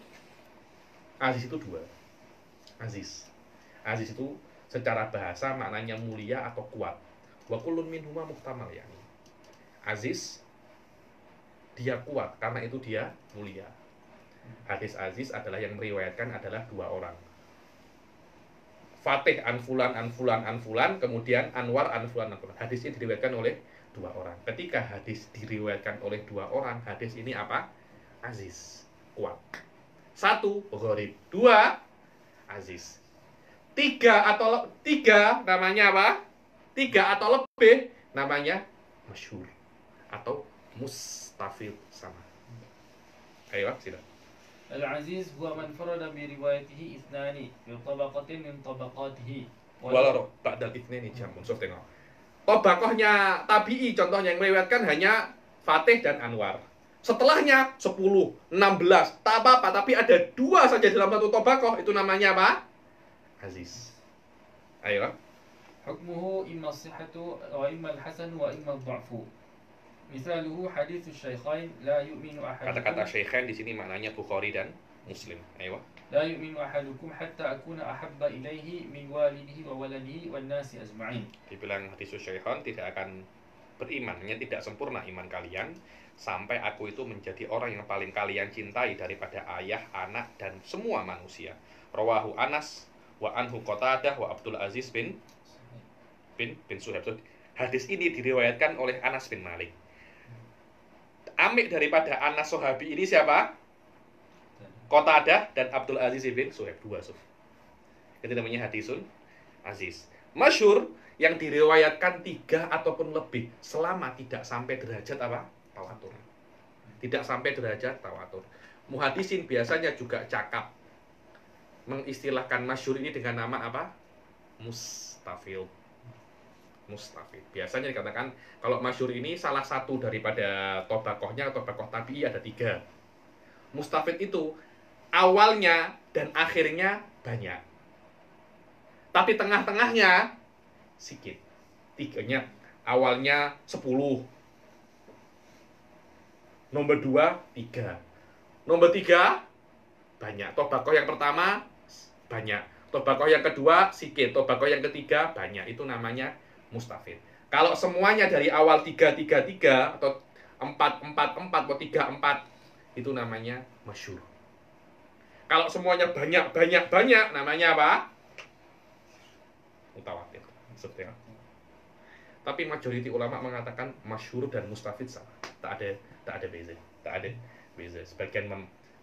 aziz itu dua. Aziz itu secara bahasa maknanya mulia atau kuat. Wa kullun minhuma muhtamal, yani aziz dia kuat, karena itu dia mulia. Hadis aziz adalah yang meriwayatkan adalah dua orang. Fatih an fulan, kemudian Anwar an fulan. Hadis ini diriwayatkan oleh dua orang. Ketika hadis diriwayatkan oleh dua orang, hadis ini apa? Aziz, kuat. 1 gharib, 2 aziz. 3 namanya apa? 3 atau lebih namanya masyhur atau mustafid sama. Ayo, silakan. العزيز هو من فرد بروايته اثنان في طبقة من طبقاته Walau ba'dal itsnaini jamun. Sof tengok. Tobakohnya tabi'i contohnya yang meriwayatkan hanya Fatih dan Anwar. Setelahnya 10, 16, tak apa-apa, tapi ada 2 saja dalam satu tobakoh, itu namanya apa? Aziz. Ayo. حكمه إما الصحة وإما الحسن وإما الضعف مثاله حديث الشيخين لا يؤمن Kata-kata أحدكم Syekhain di sini maknanya Bukhari dan Muslim. Ayo. لا يؤمن أحدكم حتى أكون أحب إليه من والده وولده والناس أجمعين. Dibilang hadis Syekhain tidak akan beriman, hanya tidak sempurna iman kalian sampai aku itu menjadi orang yang paling kalian cintai daripada ayah, anak dan semua manusia. Rawahu Anas wa anhu Qatadah wa Abdul Aziz bin Suhaib. Hadis ini diriwayatkan oleh Anas bin Malik. Amik daripada Anas Sahabi ini siapa? Qatadah dan Abdul Aziz bin Suhaib, 2 Suf. Itu namanya hadisun aziz. Masyhur yang diriwayatkan 3 ataupun lebih selama tidak sampai derajat apa? Tawatur. Tidak sampai derajat tawatur. Muhadisin biasanya juga cakap mengistilahkan masyhur ini dengan nama apa? Mustafil. Biasanya dikatakan kalau masyhur ini salah satu daripada tobakohnya, tobakoh tabi'i ada 3. Mustafid itu awalnya dan akhirnya banyak, tapi tengah-tengahnya sedikit. 3-nya awalnya 10, nomor 2 3, nomor 3 banyak. Tobakoh yang pertama banyak, tobakoh yang kedua sedikit, tobakoh yang ketiga banyak. Itu namanya mustafid. Kalau semuanya dari awal 3 atau 4 atau 3 4, itu namanya masyhur. Kalau semuanya banyak namanya apa? Mutawatir. Maksudnya. Tapi majoriti ulama mengatakan masyhur dan mustafid sama. Tak ada beza.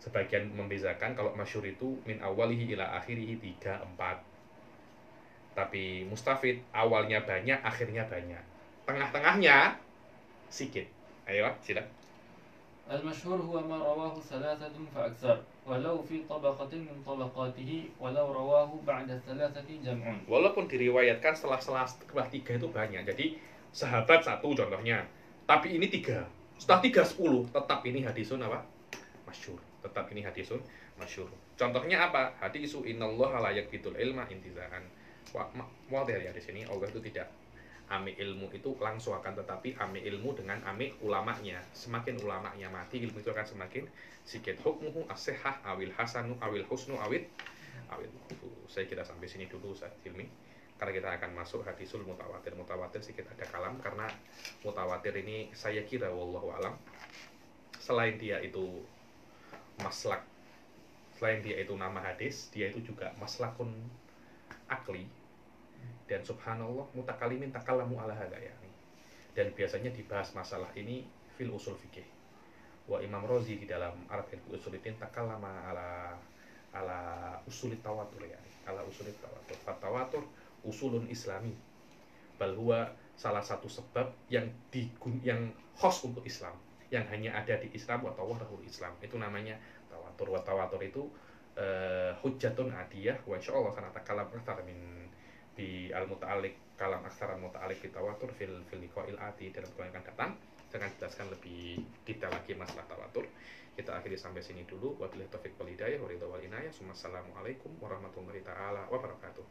Sebagian membezakan kalau masyhur itu min awalihi ila akhirihi 3 4. Tapi mustafid awalnya banyak, akhirnya banyak. Tengah-tengahnya sedikit. Ayo, sila. المشهور هو ما رواه 3 فأكثر ولو في طبقة من طبقاته ولو رواه بعد 3 جمع. Walaupun diriwayatkan setelah 3 itu banyak. Jadi sahabat 1 contohnya, tapi ini 3. Setelah 3 10, tetap ini hadisun apa? Masyhur. Tetap ini hadisun masyhur. Contohnya apa? Hadisu innallaha la yakbitul ilma intizaan. Wah dari di sini Allah itu tidak ambil ilmu itu langsung akan, tetapi ambil ilmu dengan ambil ulamanya. Semakin ulamanya mati, ilmu itu akan semakin sedikit. Hukmuhu as-sihhah awil hasanu awil husnu awil. Saya kira sampai sini dulu Ustaz Hilmi, karena kita akan masuk hadisul mutawatir. Mutawatir sedikit ada kalam, karena mutawatir ini saya kira wallahu alam, selain dia itu maslak, selain dia itu nama hadis, dia itu juga maslakun akli. Dan subhanallah mutakalimin takallamu ala hadza yani. Dan biasanya dibahas masalah ini fil usul fikih. Wa Imam Razi di dalam Arba'in Usuluddin takallama ala usulit tawatur yani. Ala usulit tawatur. Fatawatur usulun islami. Bal huwa salah satu sebab yang khas untuk Islam, yang hanya ada di Islam atau warahul Islam. Itu namanya tawatur. Wa tawatur itu hujjatun adiyah wa insyaallah akan takalam aktsar min di al-muta'alliq kalam aksaran muta'alliq tawatur fil liqa'il ati, dalam pertemuan yang akan datang saya akan jelaskan lebih detail lagi masalah tawatur. Kita akhiri sampai sini dulu. Wabillahi taufiq wal hidayah wa ridha wal inayah. Assalamualaikum warahmatullahi taala wabarakatuh.